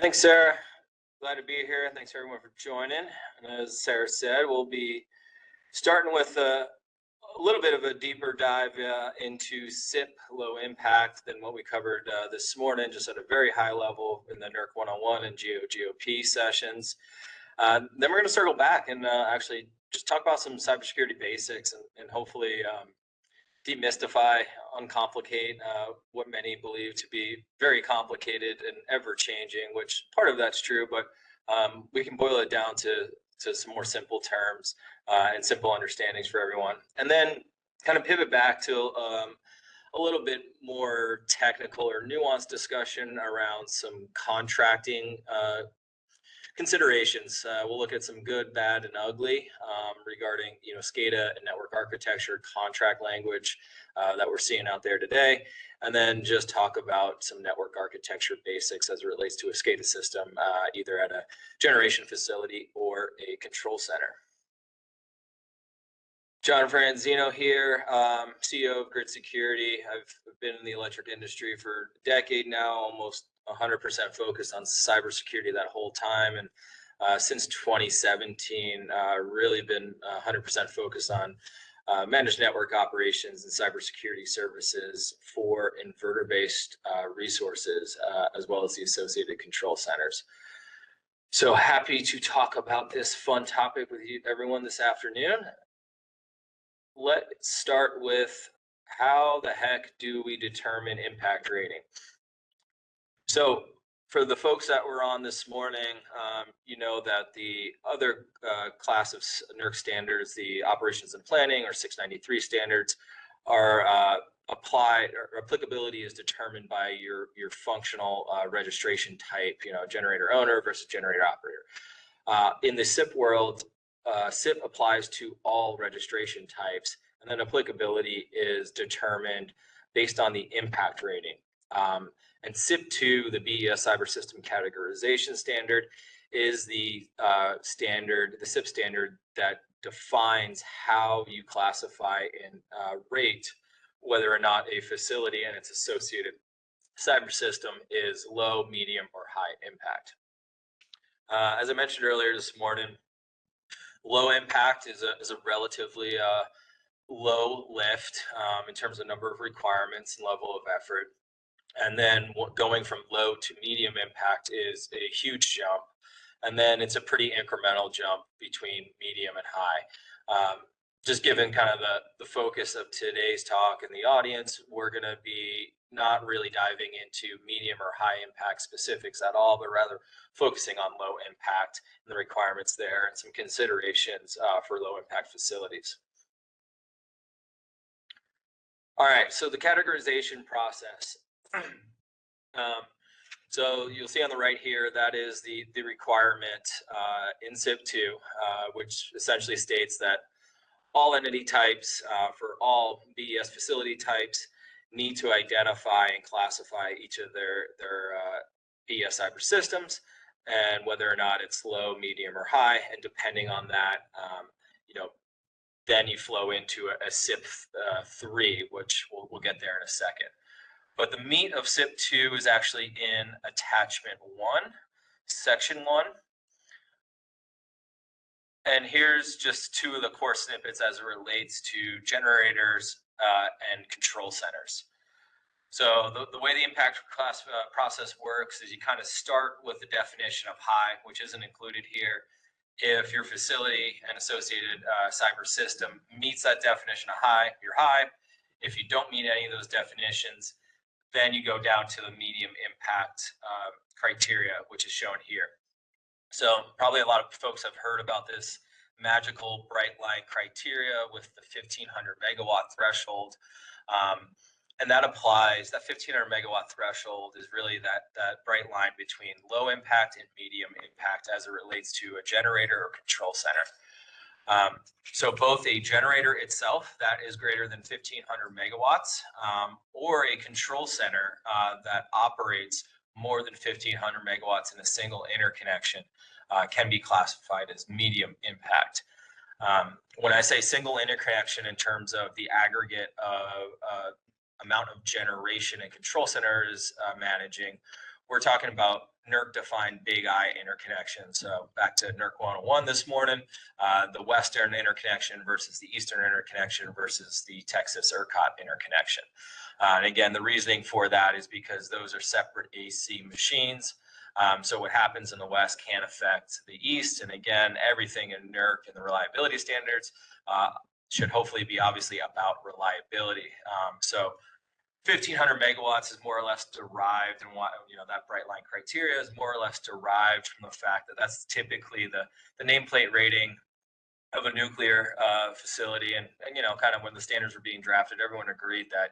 Thanks, Sarah. Glad to be here. Thanks everyone for joining. And as Sarah said, we'll be starting with a little bit of a deeper dive into CIP Low Impact than what we covered this morning, just at a very high level in the NERC 101 and GOP sessions. Then we're going to circle back and actually just talk about some cybersecurity basics and hopefully demystify, uncomplicate what many believe to be very complicated and ever-changing, which part of that's true, but we can boil it down to some more simple terms and simple understandings for everyone. And then kind of pivot back to a little bit more technical or nuanced discussion around some contracting considerations. We'll look at some good, bad, and ugly regarding SCADA and network architecture, contract language that we're seeing out there today, and then just talk about some network architecture basics as it relates to a SCADA system, either at a generation facility or a control center. John Franzino here, CEO of GridSecurity. I've been in the electric industry for a decade now, almost 100% focused on cybersecurity that whole time. And since 2017, really been 100% focused on managed network operations and cybersecurity services for inverter-based resources, as well as the associated control centers. So happy to talk about this fun topic with you, everyone, this afternoon. Let's start with how the heck do we determine impact rating? So for the folks that were on this morning, you know that the other class of NERC standards, the operations and planning or 693 standards, are applied, or applicability is determined by your functional registration type, generator owner versus generator operator. In the CIP world, CIP applies to all registration types, and then applicability is determined based on the impact rating. And CIP 2, the BES Cyber System Categorization Standard, is the standard, the CIP standard that defines how you classify and rate whether or not a facility and its associated cyber system is low, medium, or high impact. As I mentioned earlier this morning, low impact is a relatively low lift in terms of number of requirements and level of effort. And then going from low to medium impact is a huge jump. And then it's a pretty incremental jump between medium and high. Just given kind of the focus of today's talk and the audience, we're going to be not really diving into medium or high impact specifics at all, but rather focusing on low impact and the requirements there and some considerations for low impact facilities. All right, so the categorization process. So you'll see on the right here, that is the requirement in CIP 2, which essentially states that all entity types for all BES facility types need to identify and classify each of their BES cyber systems and whether or not it's low, medium, or high. And depending on that, then you flow into a CIP 3, which we'll get there in a second. But the meat of CIP 2 is actually in attachment 1, section 1. And here's just two of the core snippets as it relates to generators and control centers. So the way the impact process works is you kind of start with the definition of high, which isn't included here. If your facility and associated cyber system meets that definition of high, you're high. If you don't meet any of those definitions, then you go down to the medium impact criteria, which is shown here. So probably a lot of folks have heard about this magical bright line criteria with the 1500 megawatt threshold. And that applies, that 1500 megawatt threshold is really that bright line between low impact and medium impact as it relates to a generator or control center. So both a generator itself that is greater than 1500 megawatts or a control center that operates more than 1500 megawatts in a single interconnection can be classified as medium impact. When I say single interconnection in terms of the aggregate of amount of generation and control centers managing, we're talking about NERC-defined Big I interconnection. So back to NERC 101 this morning, the Western interconnection versus the Eastern interconnection versus the Texas ERCOT interconnection. And again, the reasoning for that is because those are separate AC machines. So what happens in the West can affect the East. And again, everything in NERC and the reliability standards should hopefully be obviously about reliability. So 1,500 megawatts is more or less derived, and that bright line criteria is more or less derived from the fact that that's typically the nameplate rating of a nuclear facility. And kind of when the standards were being drafted, everyone agreed that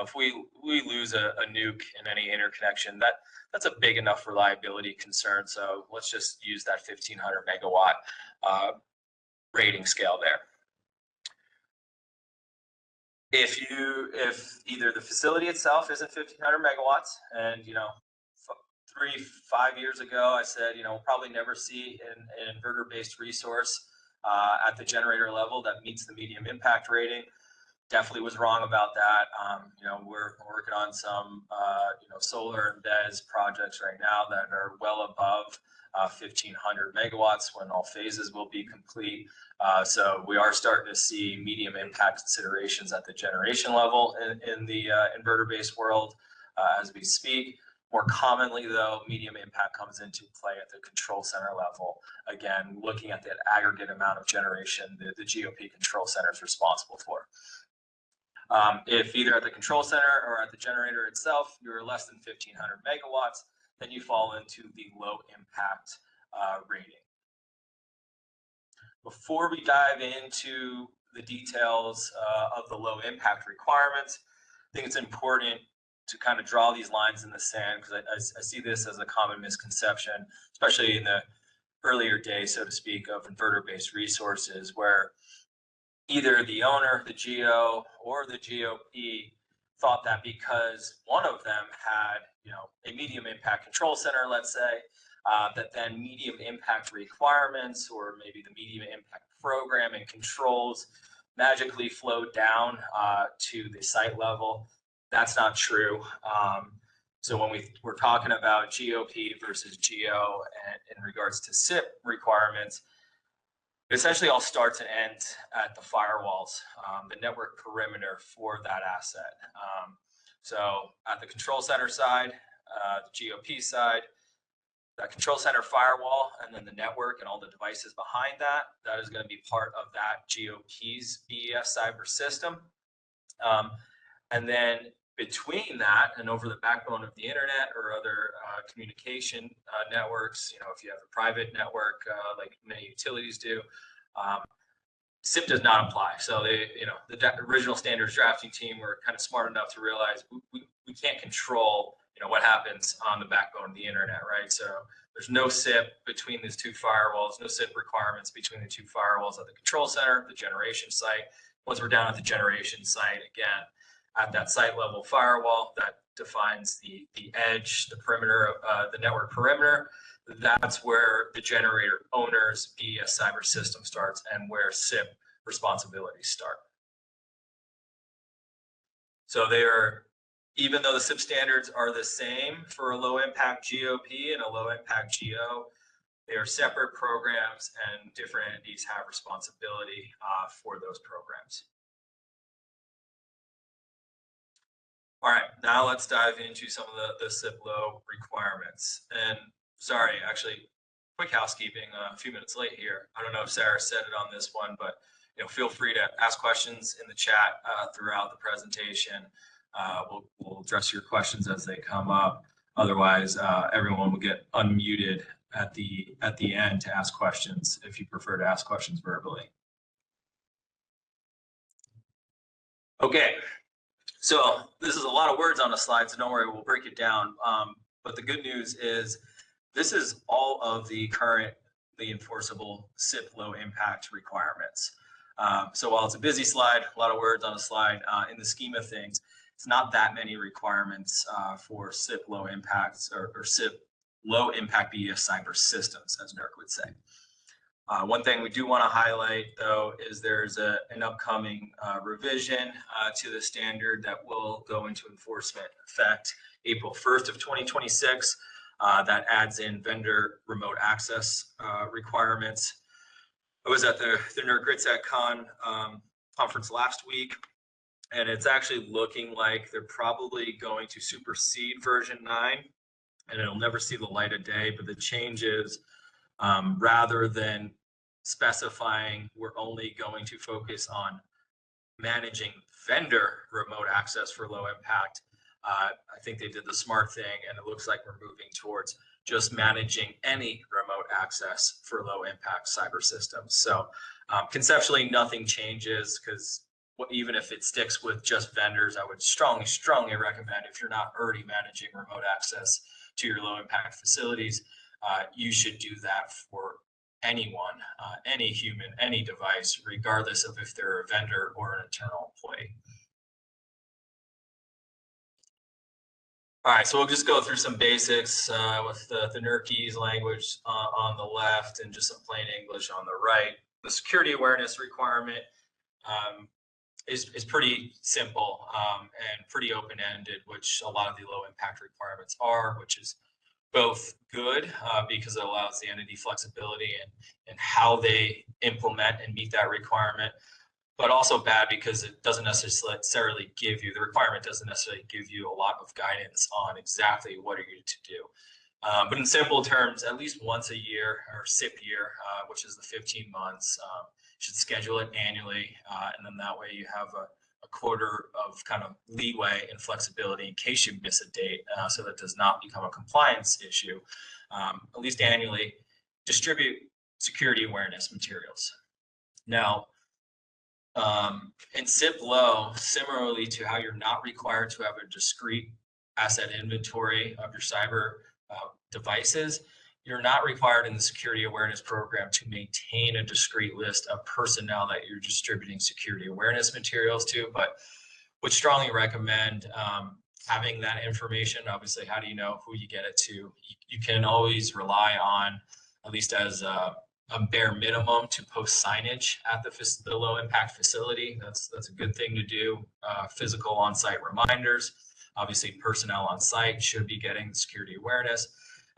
if we lose a nuke in any interconnection, that's a big enough reliability concern. So let's just use that 1,500 megawatt rating scale there. If either the facility itself isn't 1,500 megawatts, and 3-5 years ago I said we'll probably never see an inverter-based resource at the generator level that meets the medium impact rating. Definitely was wrong about that. We're working on some solar and BESS projects right now that are well above 1,500 megawatts when all phases will be complete. So we are starting to see medium impact considerations at the generation level in the inverter-based world as we speak. More commonly, though, medium impact comes into play at the control center level. Again, looking at the aggregate amount of generation the GOP control center is responsible for. If either at the control center or at the generator itself, you're less than 1,500 megawatts, then you fall into the low impact rating. Before we dive into the details of the low impact requirements, I think it's important to kind of draw these lines in the sand, because I see this as a common misconception, especially in the earlier days, so to speak, of inverter-based resources, where either the owner, the GO, or the GOP thought that because one of them had, a medium impact control center, let's say, that then medium impact requirements or maybe the medium impact program and controls magically flowed down to the site level. That's not true. So when we're talking about GOP versus GO and in regards to CIP requirements, it essentially all starts and ends at the firewalls, the network perimeter for that asset. So at the control center side, the GOP side, that control center firewall, and then the network and all the devices behind that is going to be part of that GOP's BES cyber system. And then between that and over the backbone of the internet or other communication networks, if you have a private network like many utilities do, CIP does not apply. So the original standards drafting team were kind of smart enough to realize we can't control what happens on the backbone of the internet, right? So there's no CIP between these two firewalls, no CIP requirements between the two firewalls at the control center, the generation site. Once we're down at the generation site, again, at that site level firewall that defines the edge, the perimeter, the network perimeter, that's where the generator owner's BES cyber system starts and where CIP responsibilities start. So even though the CIP standards are the same for a low impact GOP and a low impact GO, they are separate programs and different entities have responsibility for those programs. All right, now let's dive into some of the CIP Low requirements. And sorry, actually, quick housekeeping, a few minutes late here. I don't know if Sarah said it on this one, but feel free to ask questions in the chat throughout the presentation. We'll address your questions as they come up. Otherwise, everyone will get unmuted at the end to ask questions if you prefer to ask questions verbally. Okay. So this is a lot of words on a slide, so don't worry, we'll break it down. But the good news is this is all of the currently enforceable CIP low impact requirements. So while it's a busy slide, a lot of words on a slide, in the scheme of things, it's not that many requirements for CIP low impacts or CIP low impact BES cyber systems, as NERC would say. One thing we do want to highlight, though, is there's an upcoming revision to the standard that will go into enforcement effect April 1st of 2026. that adds in vendor remote access requirements. I was at the NERC GridSec conference last week, and it's actually looking like they're probably going to supersede version 9, and it'll never see the light of day. But the change is, rather than specifying we're only going to focus on managing vendor remote access for low impact, I think they did the smart thing, and it looks like we're moving towards just managing any remote access for low impact cyber systems. So conceptually, nothing changes, because even if it sticks with just vendors, I would strongly recommend, if you're not already managing remote access to your low impact facilities, you should do that for anyone, any human, any device, regardless of if they're a vendor or an internal employee. All right, so we'll just go through some basics with the NERC's language on the left and just some plain English on the right. The security awareness requirement is pretty simple and pretty open-ended, which a lot of the low impact requirements are, which is both good because it allows the entity flexibility and how they implement and meet that requirement, but also bad because it doesn't necessarily give you, the requirement doesn't necessarily give you a lot of guidance on exactly what are you to do. But in simple terms, at least once a year, or CIP year, which is the 15 months, should schedule it annually, and then that way you have a quarter of kind of leeway and flexibility in case you miss a date, so that does not become a compliance issue. At least annually, distribute security awareness materials. Now, in CIP Low, similarly to how you're not required to have a discrete asset inventory of your cyber devices, you're not required in the security awareness program to maintain a discrete list of personnel that you're distributing security awareness materials to, but would strongly recommend having that information. Obviously, how do you know who you get it to? You can always rely on, at least as a bare minimum, to post signage at the low impact facility. That's a good thing to do. Physical on-site reminders. Obviously, personnel on site should be getting security awareness,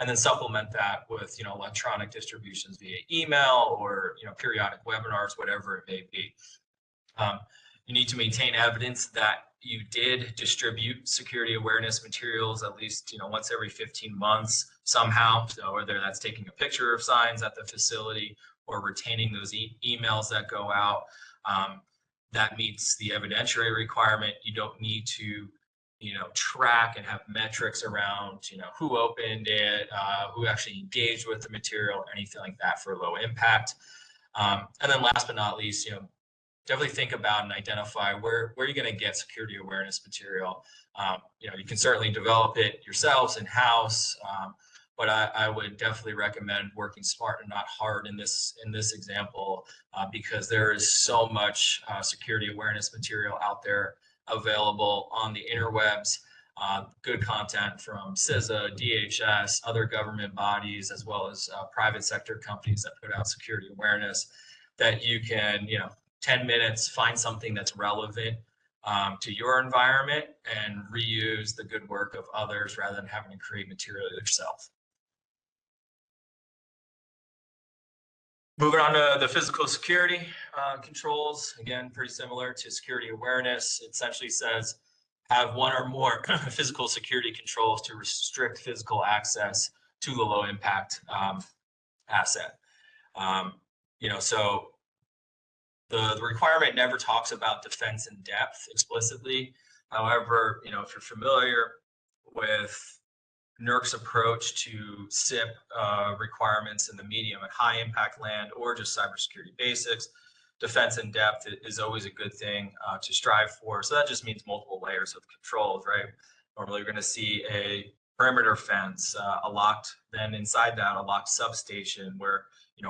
and then supplement that with electronic distributions via email or periodic webinars, whatever it may be. You need to maintain evidence that you did distribute security awareness materials at least once every 15 months somehow. So whether that's taking a picture of signs at the facility or retaining those emails that go out, that meets the evidentiary requirement. You don't need to track and have metrics around who opened it, who actually engaged with the material, anything like that for low impact. And then last but not least, definitely think about and identify where you're going to get security awareness material. You can certainly develop it yourselves in-house, but I would definitely recommend working smart and not hard in this example, because there is so much security awareness material out there available on the interwebs. Good content from CISA, DHS, other government bodies, as well as private sector companies that put out security awareness, that you can 10 minutes, find something that's relevant to your environment and reuse the good work of others rather than having to create material yourself. Moving on to the physical security controls, again, pretty similar to security awareness. It essentially says have one or more physical security controls to restrict physical access to the low impact asset. So the requirement never talks about defense in depth explicitly. However, if you're familiar with NERC's approach to CIP requirements in the medium and high impact land, or just cybersecurity basics, defense in depth is always a good thing to strive for. So that just means multiple layers of controls, right? Normally you're going to see a perimeter fence, then inside that, a locked substation where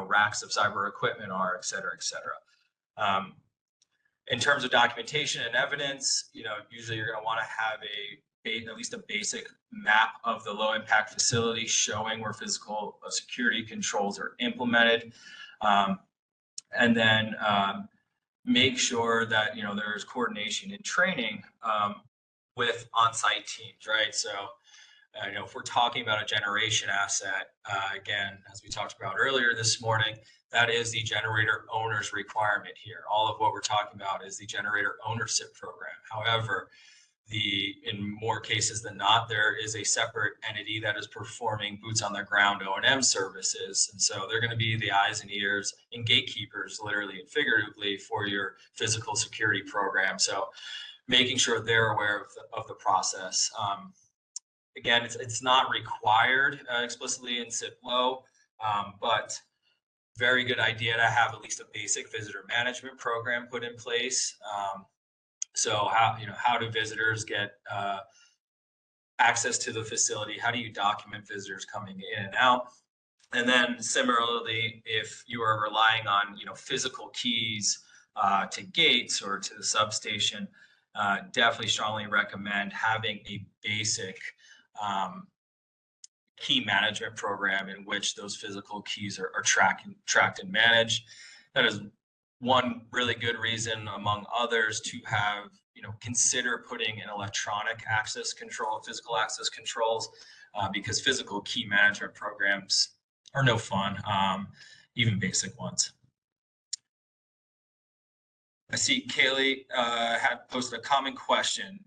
racks of cyber equipment are, et cetera, et cetera. In terms of documentation and evidence, usually you're going to want to have at least a basic map of the low impact facility showing where physical security controls are implemented. And then make sure that there's coordination and training with on-site teams, right? So If we're talking about a generation asset, again, as we talked about earlier this morning, that is the generator owner's requirement here. All of what we're talking about is the generator ownership program. However, in more cases than not, there is a separate entity that is performing boots on the ground O&M services. And so they're going to be the eyes and ears and gatekeepers, literally and figuratively, for your physical security program. So making sure they're aware of the process. Again, it's not required explicitly in CIP Low, but very good idea to have at least a basic visitor management program put in place. So how do visitors get access to the facility? How do you document visitors coming in and out? And then similarly, if you are relying on physical keys to gates or to the substation, definitely strongly recommend having a basic key management program in which those physical keys are tracked and managed. That is one really good reason, among others, to have consider putting an electronic access control, physical access controls, because physical key management programs are no fun, even basic ones. I see Kaylee had posted a common question.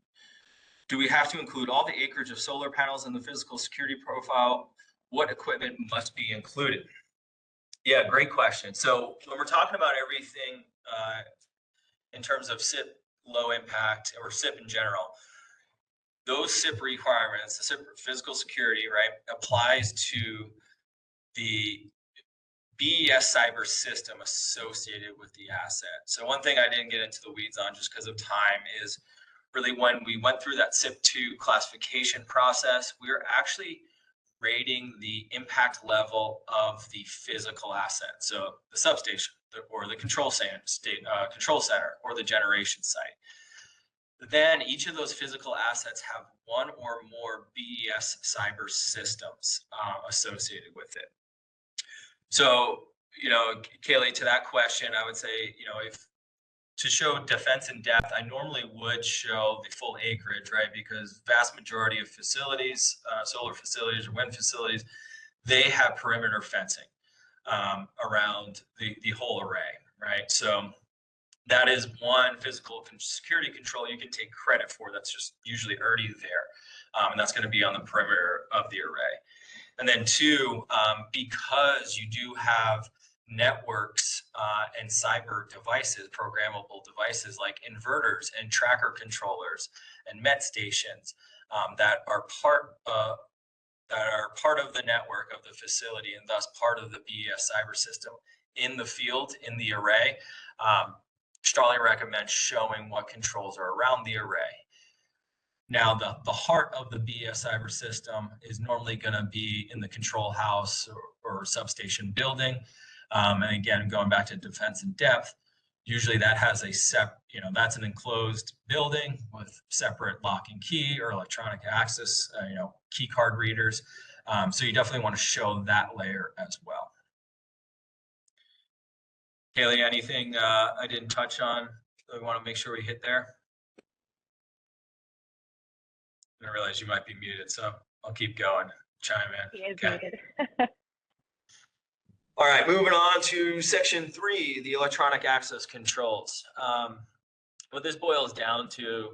Do we have to include all the acreage of solar panels in the physical security profile? What equipment must be included? Yeah, great question. So when we're talking about everything in terms of CIP low impact or CIP in general, those CIP requirements, the CIP physical security, right, applies to the BES cyber system associated with the asset. So one thing I didn't get into the weeds on just because of time is really when we went through that CIP2 classification process, we were actually rating the impact level of the physical asset. So the substation or the control center or the generation site. Then each of those physical assets have one or more BES cyber systems associated with it. So, Kaylee, to that question, I would say, if to show defense in depth, I normally would show the full acreage, right? Because vast majority of facilities, solar facilities or wind facilities, they have perimeter fencing around the whole array, right? So that is one physical security control you can take credit for. That's just usually already there. And that's going to be on the perimeter of the array. And then two, because you do have networks and cyber devices, programmable devices like inverters and tracker controllers and met stations that are part of the network of the facility and thus part of the BES cyber system in the field, in the array. Strongly recommend showing what controls are around the array. Now, the heart of the BES cyber system is normally going to be in the control house or substation building. And again, going back to defense in depth, usually that has that's an enclosed building with separate lock and key or electronic access, key card readers. So you definitely want to show that layer as well. Kaylee, anything I didn't touch on that we want to make sure we hit there? I realize you might be muted, so I'll keep going. Chime in. He is okay. muted. All right, moving on to section 3, the electronic access controls. What this boils down to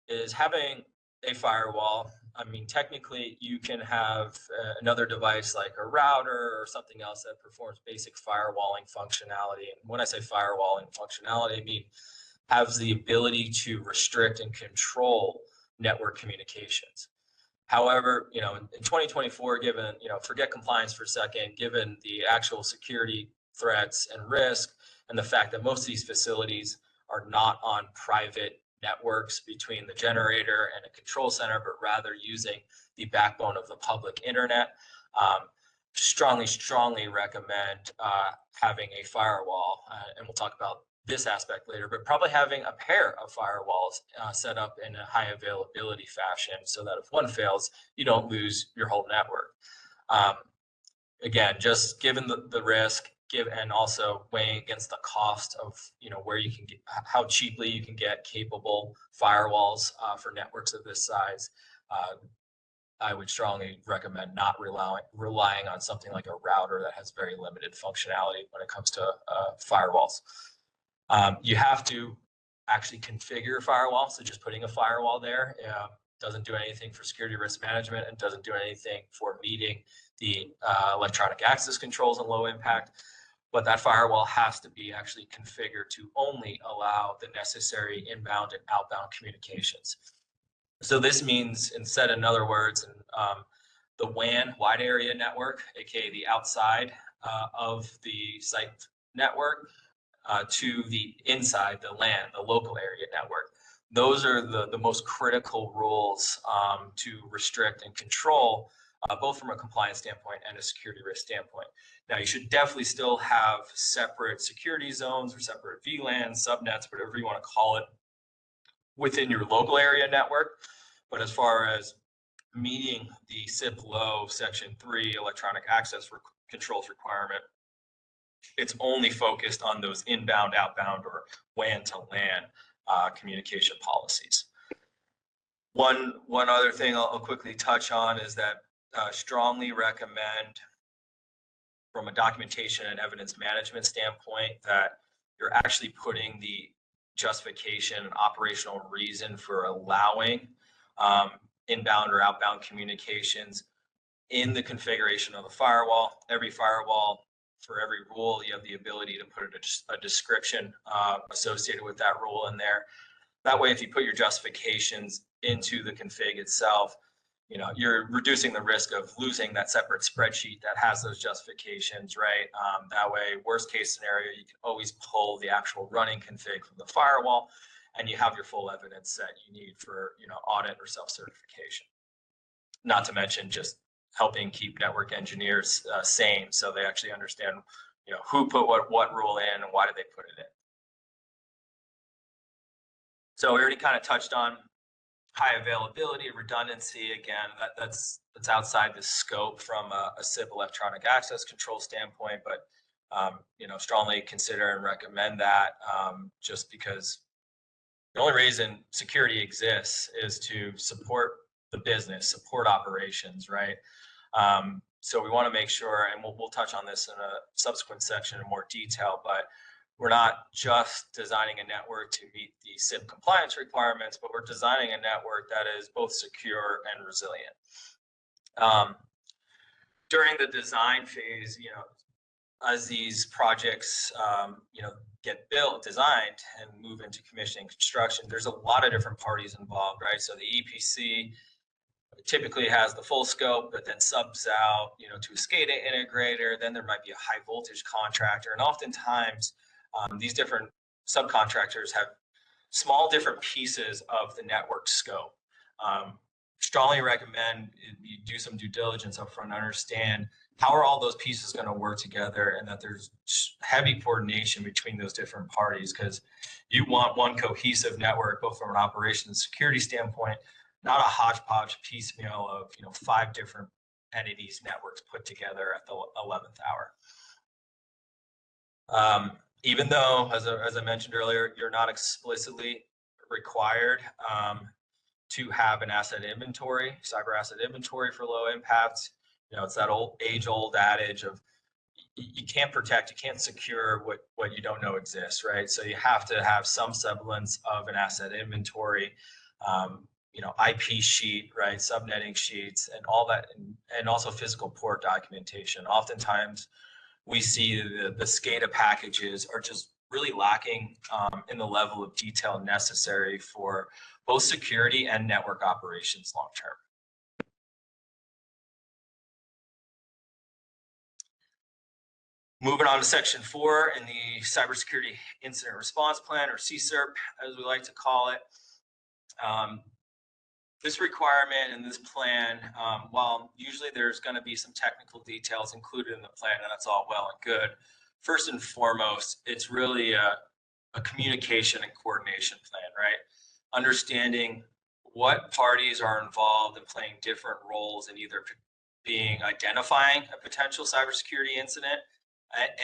is having a firewall. I mean, technically, you can have another device like a router or something else that performs basic firewalling functionality. And when I say firewalling functionality, I mean has the ability to restrict and control network communications. However, in 2024, given, forget compliance for a second, given the actual security threats and risk and the fact that most of these facilities are not on private networks between the generator and a control center, but rather using the backbone of the public internet, strongly recommend having a firewall. And we'll talk about this aspect later, but probably having a pair of firewalls set up in a high availability fashion so that if one fails, you don't lose your whole network. Again, just given the risk, and also weighing against the cost of where you can get, how cheaply you can get capable firewalls for networks of this size. I would strongly recommend not relying on something like a router that has very limited functionality when it comes to firewalls. You have to actually configure a firewall. So just putting a firewall there doesn't do anything for security risk management and doesn't do anything for meeting the electronic access controls and low impact. But that firewall has to be actually configured to only allow the necessary inbound and outbound communications. So this means, said in other words, the WAN, wide area network, aka the outside of the site network, to the inside, the LAN, the local area network. Those are the most critical rules to restrict and control, both from a compliance standpoint and a security risk standpoint. Now, you should definitely still have separate security zones or separate VLANs, subnets, whatever you want to call it, within your local area network. But as far as meeting the CIP Low Section 3 electronic access controls requirement, it's only focused on those inbound, outbound, or WAN to LAN communication policies. One other thing I'll quickly touch on is that strongly recommend, from a documentation and evidence management standpoint, that you're actually putting the justification and operational reason for allowing inbound or outbound communications in the configuration of the firewall. Every firewall, for every rule, you have the ability to put a description associated with that rule in there. That way, if you put your justifications into the config itself, you're reducing the risk of losing that separate spreadsheet that has those justifications, right? That way, worst case scenario, you can always pull the actual running config from the firewall, and you have your full evidence set you need for audit or self-certification. Not to mention just helping keep network engineers sane, so they actually understand who put what rule in and why did they put it in. So we already kind of touched on high availability, redundancy. Again, that's outside the scope from a CIP electronic access control standpoint, but strongly consider and recommend that just because the only reason security exists is to support the business, support operations, right? So we want to make sure, and we'll touch on this in a subsequent section in more detail, but we're not just designing a network to meet the CIP compliance requirements, but we're designing a network that is both secure and resilient. During the design phase, as these projects, get built, designed, and move into commissioning construction, there's a lot of different parties involved, right? So the EPC typically has the full scope, but then subs out, to a SCADA integrator. Then there might be a high voltage contractor, and oftentimes these different subcontractors have small different pieces of the network scope. Strongly recommend you do some due diligence up front to understand how are all those pieces going to work together, and that there's heavy coordination between those different parties, because you want one cohesive network, both from an operations and security standpoint, not a hodgepodge piecemeal of 5 different entities, networks put together at the 11th hour. Even though, as I mentioned earlier, you're not explicitly required to have an asset inventory, cyber asset inventory for low impact. It's that age-old adage of you can't protect, you can't secure what you don't know exists, right? So you have to have some semblance of an asset inventory, IP sheet, right? Subnetting sheets and all that, and also physical port documentation. Oftentimes we see the SCADA packages are just really lacking in the level of detail necessary for both security and network operations long term. Moving on to Section 4 in the Cybersecurity Incident Response Plan, or CSIRP, as we like to call it. This requirement and this plan, while usually there's going to be some technical details included in the plan, and that's all well and good, first and foremost, it's really a communication and coordination plan, right? Understanding what parties are involved and playing different roles in either identifying a potential cybersecurity incident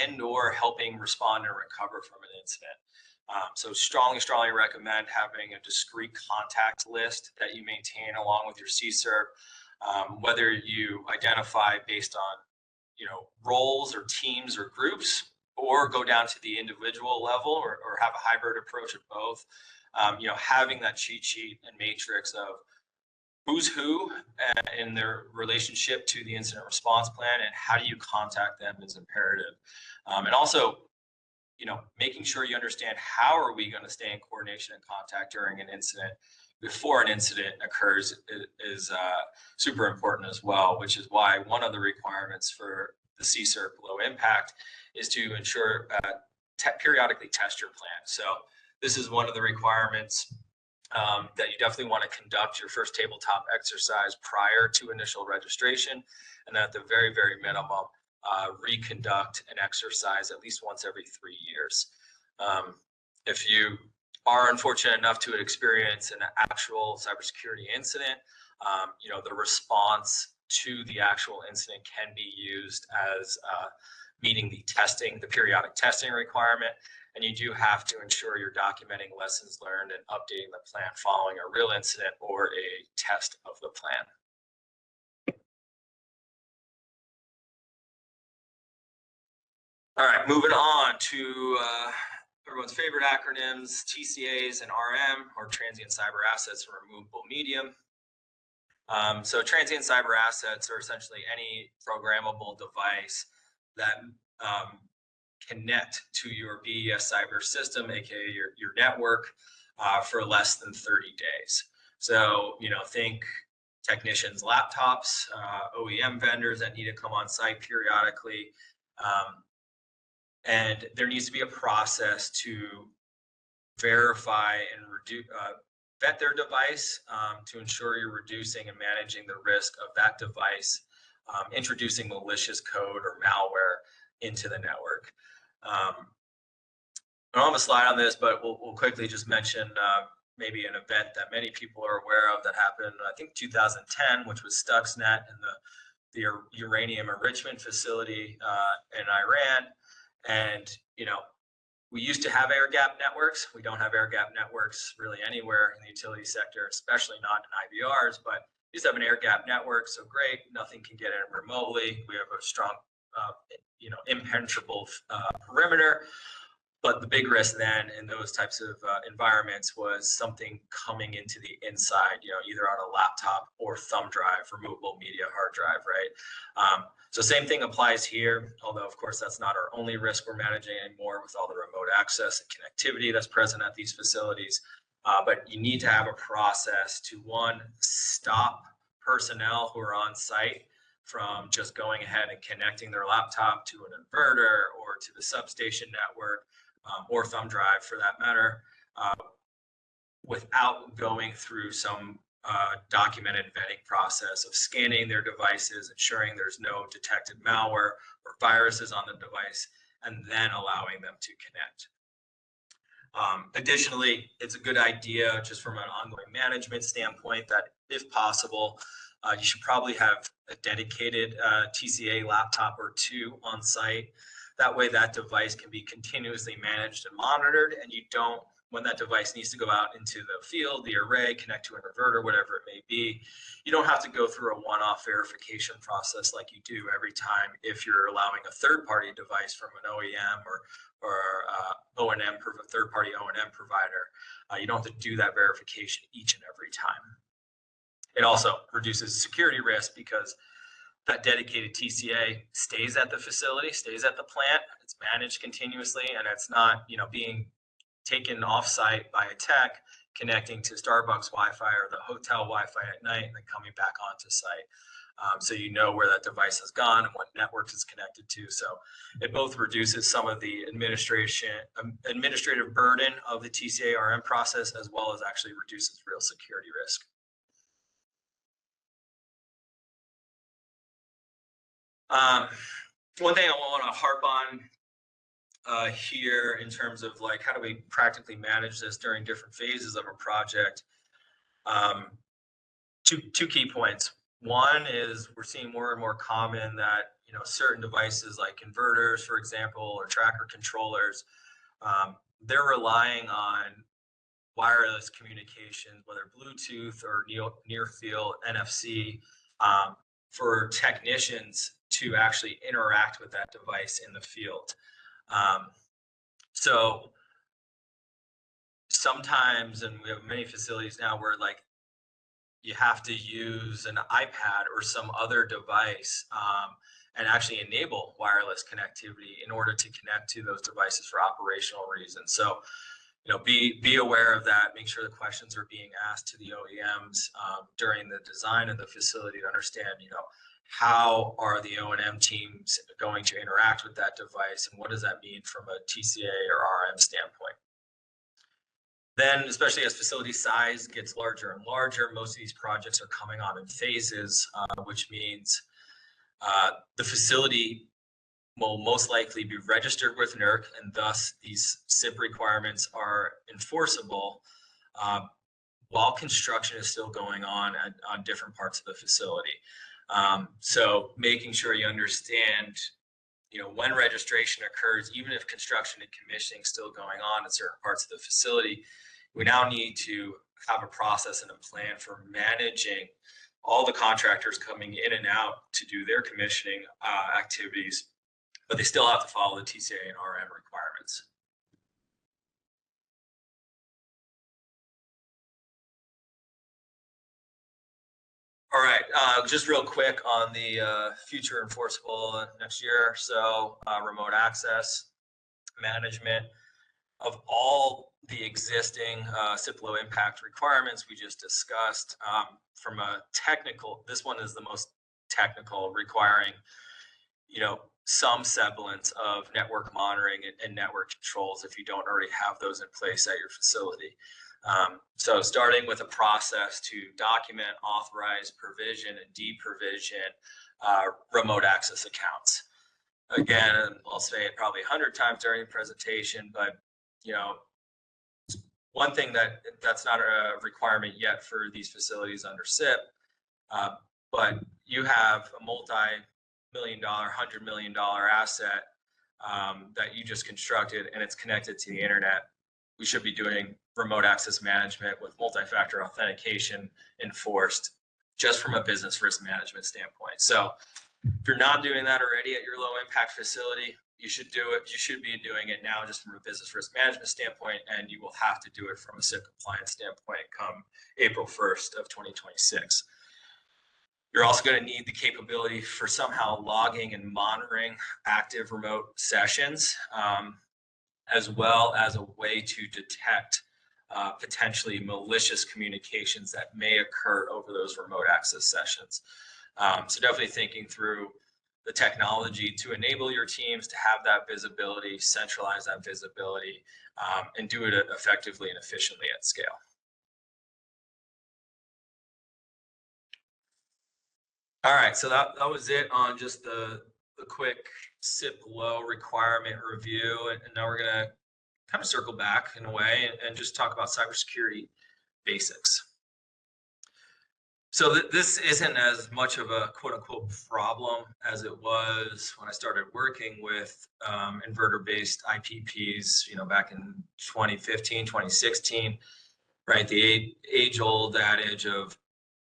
and or helping respond and recover from an incident. So strongly recommend having a discrete contact list that you maintain along with your CSIRP. whether you identify based on, roles or teams or groups, or go down to the individual level, or have a hybrid approach of both. Having that cheat sheet and matrix of who's who in their relationship to the incident response plan and how do you contact them is imperative. And also, making sure you understand how are we going to stay in coordination and contact during an incident before an incident occurs is super important as well, which is why one of the requirements for the CIP Low Impact is to ensure periodically test your plan. So this is one of the requirements that you definitely want to conduct your first tabletop exercise prior to initial registration, and at the very, very minimum, reconduct an exercise at least once every 3 years. If you are unfortunate enough to experience an actual cybersecurity incident, the response to the actual incident can be used as meeting the periodic testing requirement. And you do have to ensure you're documenting lessons learned and updating the plan following a real incident or a test of the plan. All right, moving on to everyone's favorite acronyms, TCAs and RM, or Transient Cyber Assets and Removable Medium. So transient cyber assets are essentially any programmable device that connect to your BES cyber system, aka your network, for less than 30 days. So, think technicians' laptops, OEM vendors that need to come on site periodically. And there needs to be a process to verify and vet their device to ensure you're reducing and managing the risk of that device introducing malicious code or malware into the network. I don't have a slide on this, but we'll quickly just mention maybe an event that many people are aware of that happened, I think 2010, which was Stuxnet and the uranium enrichment facility in Iran. And, we used to have air gap networks. We don't have air gap networks really anywhere in the utility sector, especially not in IBRs, but we used to have an air gap network. So great, nothing can get in remotely. We have a strong, impenetrable perimeter. But the big risk then in those types of environments was something coming into the inside, either on a laptop or thumb drive, removable media hard drive, right? So same thing applies here, although of course that's not our only risk we're managing anymore with all the remote access and connectivity that's present at these facilities. But you need to have a process to, one, stop personnel who are on site from just going ahead and connecting their laptop to an inverter or to the substation network, or thumb drive for that matter, without going through some documented vetting process of scanning their devices, ensuring there's no detected malware or viruses on the device, and then allowing them to connect. Additionally, it's a good idea just from an ongoing management standpoint that if possible, you should probably have a dedicated TCA laptop or two on site. That way that device can be continuously managed and monitored, and you don't, when that device needs to go out into the field, the array, connect to an inverter, whatever it may be, you don't have to go through a one-off verification process like you do every time if you're allowing a third-party device from an OEM or O&M, third-party O&M provider. You don't have to do that verification each and every time. It also reduces security risk because that dedicated TCA stays at the facility, stays at the plant. It's managed continuously, and it's not, being taken off-site by a tech connecting to Starbucks Wi-Fi or the hotel Wi-Fi at night and then coming back onto site. So you know where that device has gone and what networks it's connected to. So it both reduces some of the administrative burden of the TCA RM process, as well as actually reduces real security risk. One thing I want to harp on here in terms of like how do we practically manage this during different phases of a project. Two key points. One is we're seeing more and more common that certain devices like inverters, for example, or tracker controllers, they're relying on wireless communications, whether Bluetooth or near field NFC for technicians to actually interact with that device in the field. So sometimes, and we have many facilities now where like you have to use an iPad or some other device and actually enable wireless connectivity in order to connect to those devices for operational reasons. So, you know, be aware of that. Make sure the questions are being asked to the OEMs during the design of the facility to understand, you know, how are the O&M teams going to interact with that device, and what does that mean from a TCA or RM standpoint? Then, especially as facility size gets larger and larger, most of these projects are coming on in phases, which means the facility will most likely be registered with NERC, and thus these CIP requirements are enforceable while construction is still going on different parts of the facility. So making sure you understand, you know, when registration occurs, even if construction and commissioning is still going on in certain parts of the facility, we now need to have a process and a plan for managing all the contractors coming in and out to do their commissioning activities, but they still have to follow the TCA and RM requirements. All right, just real quick on the future enforceable next year. So remote access management of all the existing CIP Low Impact requirements we just discussed. From a technical, this one is the most technical, requiring, you know, some semblance of network monitoring and network controls if you don't already have those in place at your facility. So starting with a process to document, authorize, provision, and deprovision remote access accounts. Again, I'll say it probably 100 times during the presentation, but you know, one thing that's not a requirement yet for these facilities under CIP, but you have a multi-million-dollar, $100 million asset that you just constructed, and it's connected to the internet. We should be doing remote access management with multi-factor authentication enforced, just from a business risk management standpoint. So if you're not doing that already at your low impact facility, you should do it. You should be doing it now just from a business risk management standpoint, and you will have to do it from a CIP compliance standpoint come April 1st of 2026. You're also going to need the capability for somehow logging and monitoring active remote sessions, as well as a way to detect potentially malicious communications that may occur over those remote access sessions. So definitely thinking through the technology to enable your teams to have that visibility, centralize that visibility, and do it effectively and efficiently at scale. All right, so that was it on just the quick CIP Low requirement review, and now we're gonna kind of circle back in a way and just talk about cybersecurity basics. So this isn't as much of a quote unquote problem as it was when I started working with inverter-based IPPs, you know, back in 2015, 2016, right? The age-old adage of,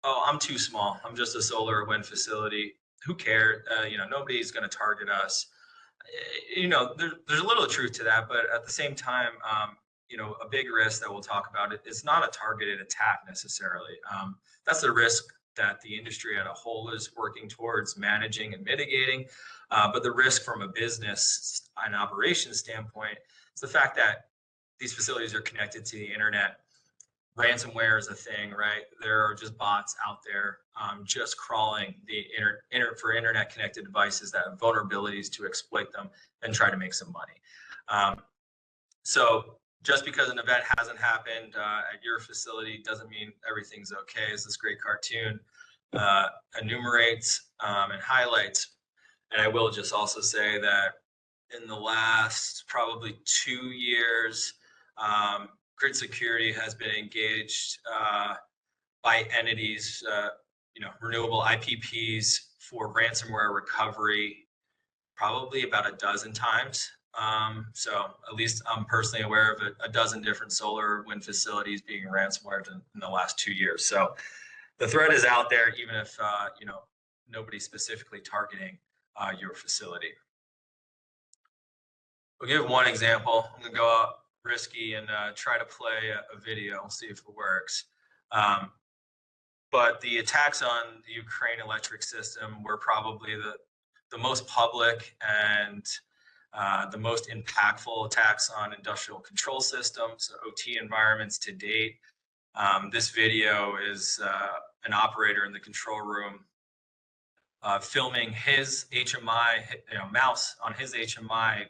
oh, I'm too small. I'm just a solar or wind facility. Who cares? You know, nobody's going to target us. You know, there's a little truth to that, but at the same time, you know, a big risk that we'll talk about, it's not a targeted attack necessarily. That's the risk that the industry as a whole is working towards managing and mitigating. But the risk from a business and operations standpoint is the fact that these facilities are connected to the internet. Ransomware is a thing, right? There are just bots out there just crawling the for internet connected devices that have vulnerabilities to exploit them and try to make some money. So just because an event hasn't happened at your facility doesn't mean everything's okay, as this great cartoon enumerates and highlights. And I will just also say that in the last probably 2 years, GridSecurity has been engaged by entities, you know, renewable IPPs for ransomware recovery, probably about a dozen times. So at least I'm personally aware of a dozen different solar wind facilities being ransomware in the last 2 years. So the threat is out there, even if nobody's specifically targeting your facility. We'll give one example. I'm going to go out risky and try to play a video. We'll see if it works. But the attacks on the Ukraine electric system were probably the most public and the most impactful attacks on industrial control systems, OT environments to date. This video is an operator in the control room filming his HMI, mouse on his HMI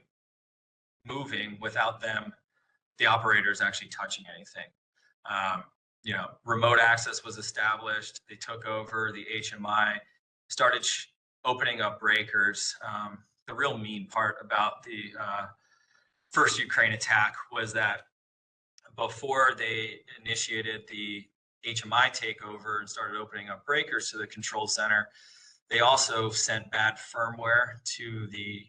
moving without the operators actually touching anything. Remote access was established. They took over the HMI, started opening up breakers. The real mean part about the first Ukraine attack was that before they initiated the HMI takeover and started opening up breakers to the control center, they also sent bad firmware to the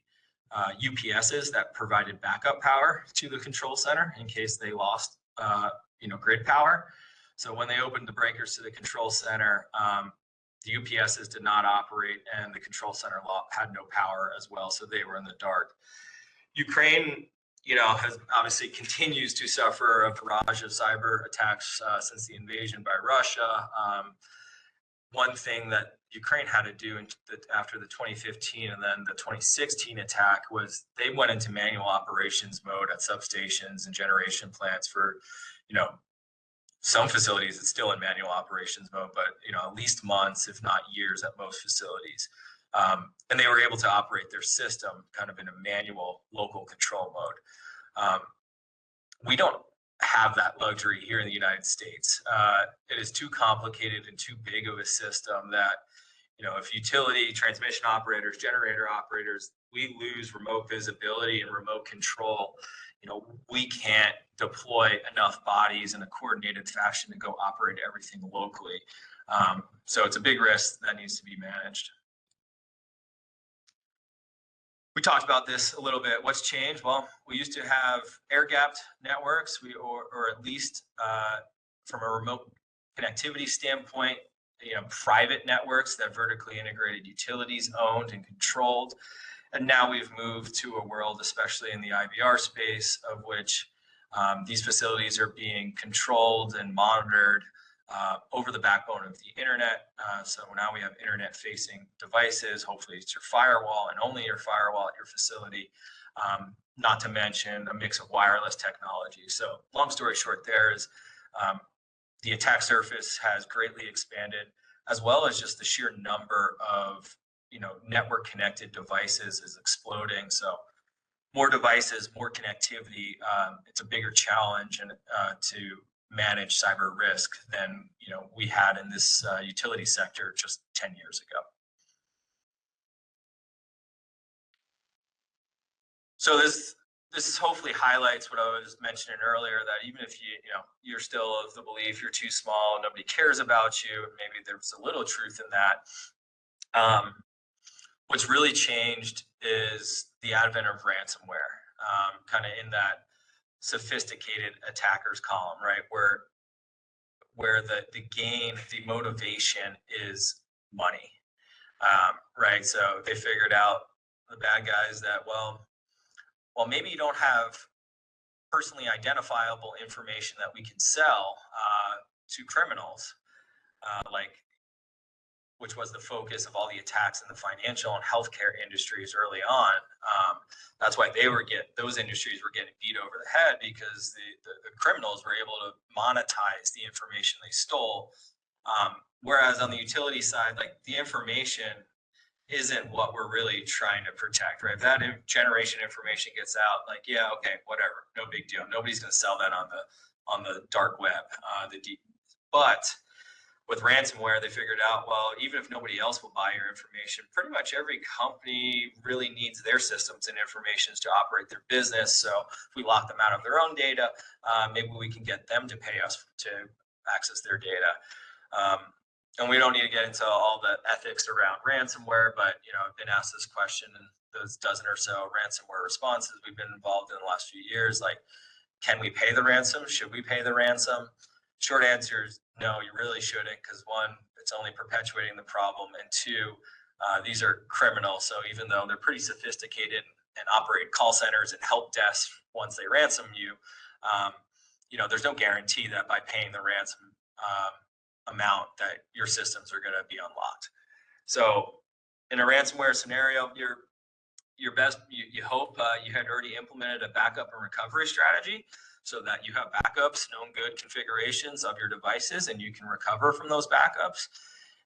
UPSs that provided backup power to the control center in case they lost, grid power. So when they opened the breakers to the control center, the UPSs did not operate, and the control center had no power as well, so they were in the dark. Ukraine, has obviously continues to suffer a barrage of cyber attacks since the invasion by Russia. One thing that Ukraine had to do after the 2015 and then the 2016 attack was they went into manual operations mode at substations and generation plants for, some facilities it's still in manual operations mode, but at least months, if not years, at most facilities. And they were able to operate their system kind of in a manual local control mode. We don't have that luxury here in the United States. It is too complicated and too big of a system that, if utility, transmission operators, generator operators, we lose remote visibility and remote control, we can't deploy enough bodies in a coordinated fashion to go operate everything locally. So it's a big risk that needs to be managed. We talked about this a little bit. What's changed? Well, we used to have air-gapped networks, or at least from a remote connectivity standpoint, private networks that vertically integrated utilities owned and controlled. And now we've moved to a world, especially in the IVR space, of which these facilities are being controlled and monitored over the backbone of the internet. So now we have internet-facing devices. Hopefully it's your firewall and only your firewall at your facility, not to mention a mix of wireless technology. So long story short, there is the attack surface has greatly expanded, as well as just the sheer number of network connected devices is exploding. So more devices, more connectivity. It's a bigger challenge and to manage cyber risk than we had in this utility sector just 10 years ago. So this hopefully highlights what I was mentioning earlier, that even if you're still of the belief you're too small, nobody cares about you, and maybe there's a little truth in that. What's really changed is the advent of ransomware, kind of in that sophisticated attackers column, right? Where the gain, the motivation is money, right? So they figured out, the bad guys, that, well, maybe you don't have personally identifiable information that we can sell to criminals, which was the focus of all the attacks in the financial and healthcare industries early on. That's why those industries were getting beat over the head, because the criminals were able to monetize the information they stole. Whereas on the utility side, the information isn't what we're really trying to protect, right? If that generation information gets out, yeah, okay, whatever, no big deal. Nobody's going to sell that on the dark web. But with ransomware, they figured out, well, even if nobody else will buy your information, pretty much every company really needs their systems and information to operate their business. So if we lock them out of their own data, maybe we can get them to pay us to access their data. And we don't need to get into all the ethics around ransomware, but I've been asked this question in those dozen or so ransomware responses we've been involved in the last few years. Can we pay the ransom? Should we pay the ransom? Short answer is no, you really shouldn't, because one, it's only perpetuating the problem, and two, these are criminal. So even though they're pretty sophisticated and operate call centers and help desks once they ransom you, there's no guarantee that by paying the ransom amount that your systems are going to be unlocked. So in a ransomware scenario, your best, you hope you had already implemented a backup and recovery strategy so that you have backups, known good configurations of your devices, and you can recover from those backups.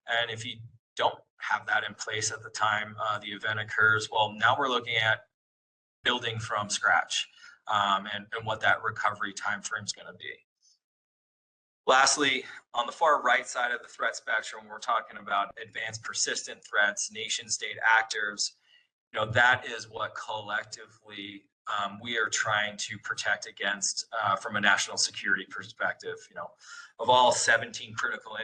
And if you don't have that in place at the time the event occurs, well, now we're looking at building from scratch and what that recovery time frame is going to be. Lastly, on the far right side of the threat spectrum, we're talking about advanced persistent threats, nation state actors. That is what collectively we are trying to protect against from a national security perspective. Of all 17 critical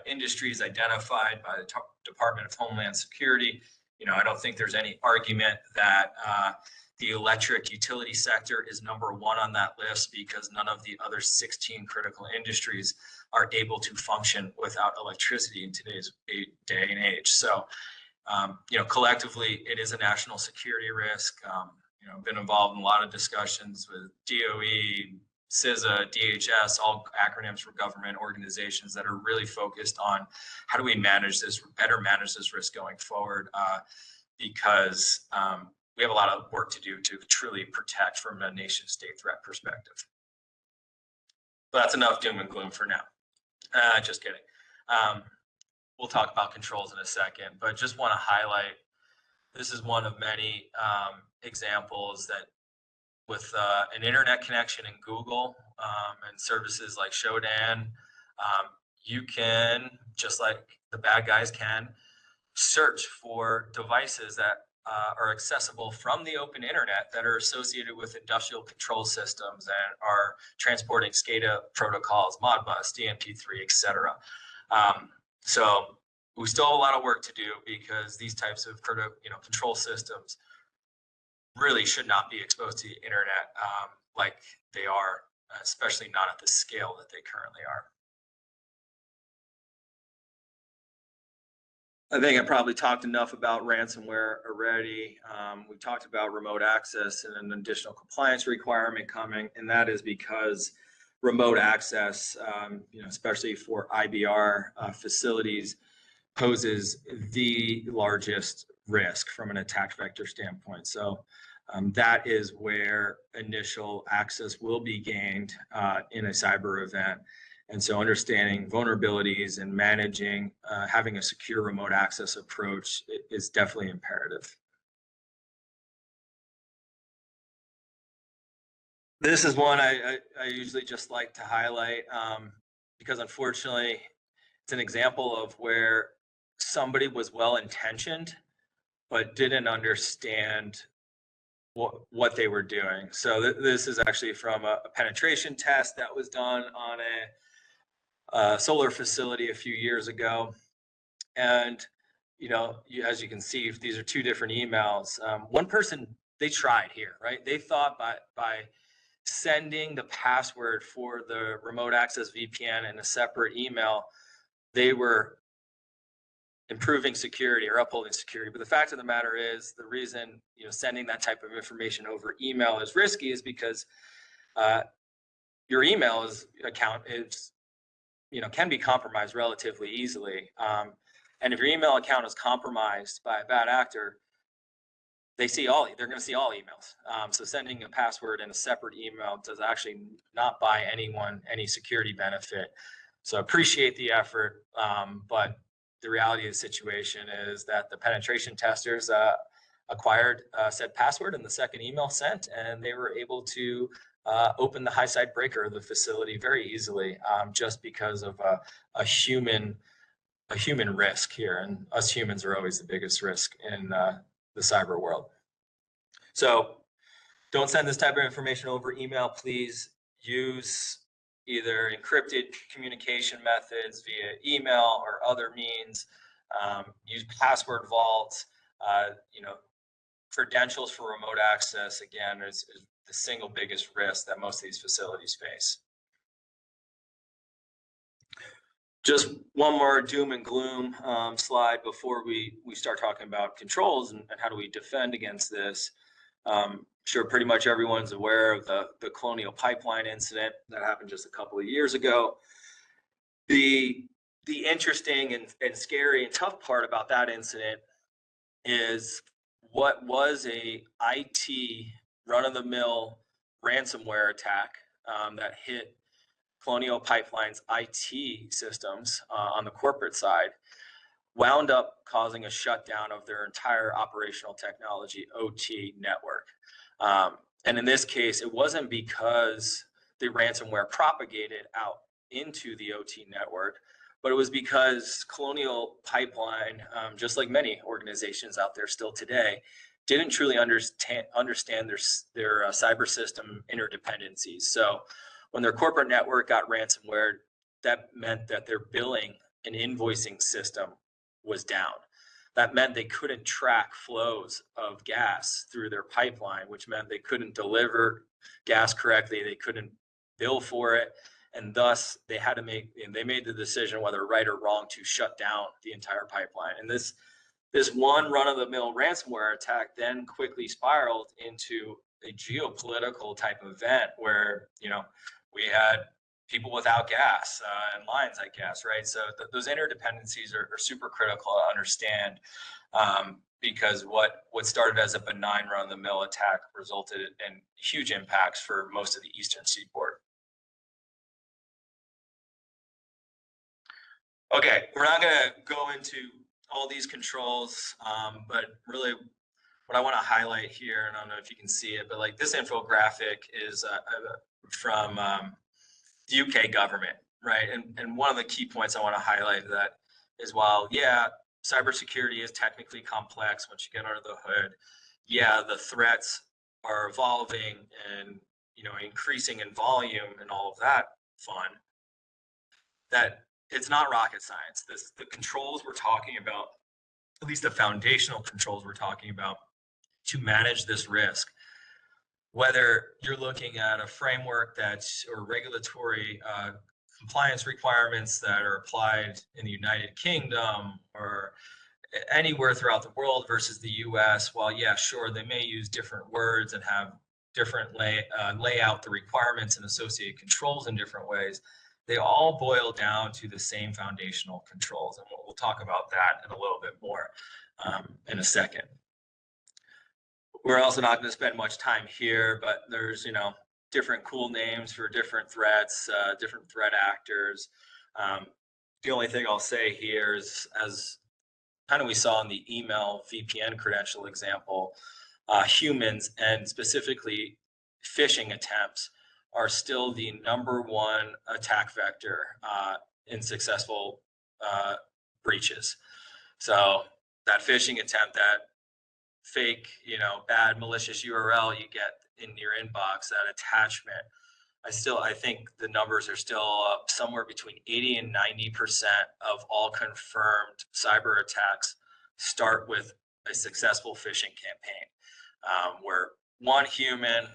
industries identified by the Department of Homeland Security, I don't think there's any argument that the electric utility sector is number one on that list, because none of the other 16 critical industries are able to function without electricity in today's day and age. So, collectively, it is a national security risk. I've been involved in a lot of discussions with DOE, CISA, DHS, all acronyms for government organizations that are really focused on how do we better manage this risk going forward, because we have a lot of work to do to truly protect from a nation state threat perspective. But that's enough doom and gloom for now. Just kidding. We'll talk about controls in a second, but just want to highlight, this is one of many examples that with an internet connection in Google and services like Shodan, you can, just like the bad guys can, search for devices that are accessible from the open internet that are associated with industrial control systems and are transporting SCADA protocols, Modbus, DNP3, etc. So we still have a lot of work to do, because these types of control systems really should not be exposed to the internet like they are, especially not at the scale that they currently are. I think I probably talked enough about ransomware already. We talked about remote access and an additional compliance requirement coming, and that is because remote access, especially for IBR facilities, poses the largest risk from an attack vector standpoint. So that is where initial access will be gained in a cyber event. And so understanding vulnerabilities and managing, having a secure remote access approach is definitely imperative. This is one I usually just like to highlight because unfortunately it's an example of where somebody was well-intentioned but didn't understand what they were doing. So this is actually from a penetration test that was done on a solar facility a few years ago. And, as you can see, these are two different emails. One person, they tried here, right? They thought by sending the password for the remote access VPN in a separate email, they were improving security or upholding security. But the fact of the matter is, the reason sending that type of information over email is risky is because your email account is can be compromised relatively easily. And if your email account is compromised by a bad actor, they're going to see all emails. So sending a password in a separate email does actually not buy anyone any security benefit. So appreciate the effort, but the reality of the situation is that the penetration testers acquired said password in the second email sent, and they were able to open the high side breaker of the facility very easily, just because of a human risk here. And us humans are always the biggest risk in the cyber world. So don't send this type of information over email. Please use either encrypted communication methods via email or other means. Use password vaults. Credentials for remote access, again, is the single biggest risk that most of these facilities face. Just one more doom and gloom slide before we start talking about controls and how do we defend against this. Sure, pretty much everyone's aware of the Colonial Pipeline incident that happened just a couple of years ago. The interesting and scary and tough part about that incident is what was a IT run-of-the-mill ransomware attack that hit Colonial Pipeline's IT systems on the corporate side wound up causing a shutdown of their entire operational technology OT network. And in this case, it wasn't because the ransomware propagated out into the OT network, but it was because Colonial Pipeline, just like many organizations out there still today, didn't truly understand their cyber system interdependencies. So when their corporate network got ransomware, that meant that their billing and invoicing system was down. That meant they couldn't track flows of gas through their pipeline, which meant they couldn't deliver gas correctly. They couldn't bill for it. And thus they made the decision, whether right or wrong, to shut down the entire pipeline. And this one run-of-the-mill ransomware attack then quickly spiraled into a geopolitical type of event where, we had people without gas and lines like gas, right? So those interdependencies are super critical to understand, because what started as a benign run-of-the-mill attack resulted in huge impacts for most of the Eastern Seaboard. Okay, we're not going to go into all these controls, but really what I want to highlight here, and I don't know if you can see it, but like this infographic is from the UK government, right? And one of the key points I want to highlight that is, while cybersecurity is technically complex once you get under the hood, the threats are evolving and increasing in volume and all of that fun, that it's not rocket science. The controls we're talking about, at least the foundational controls we're talking about to manage this risk, whether you're looking at a framework or regulatory compliance requirements that are applied in the United Kingdom or anywhere throughout the world versus the US, while sure, they may use different words and have different lay out the requirements and associated controls in different ways, they all boil down to the same foundational controls. And we'll talk about that in a little bit more in a second. We're also not going to spend much time here, but there's, different cool names for different threats, different threat actors. The only thing I'll say here is, as kind of we saw in the email VPN credential example, humans and specifically phishing attempts are still the #1 attack vector in successful breaches. So that phishing attempt, that fake, bad malicious URL you get in your inbox, that attachment, I think the numbers are still somewhere between 80 and 90% of all confirmed cyber attacks start with a successful phishing campaign, where one human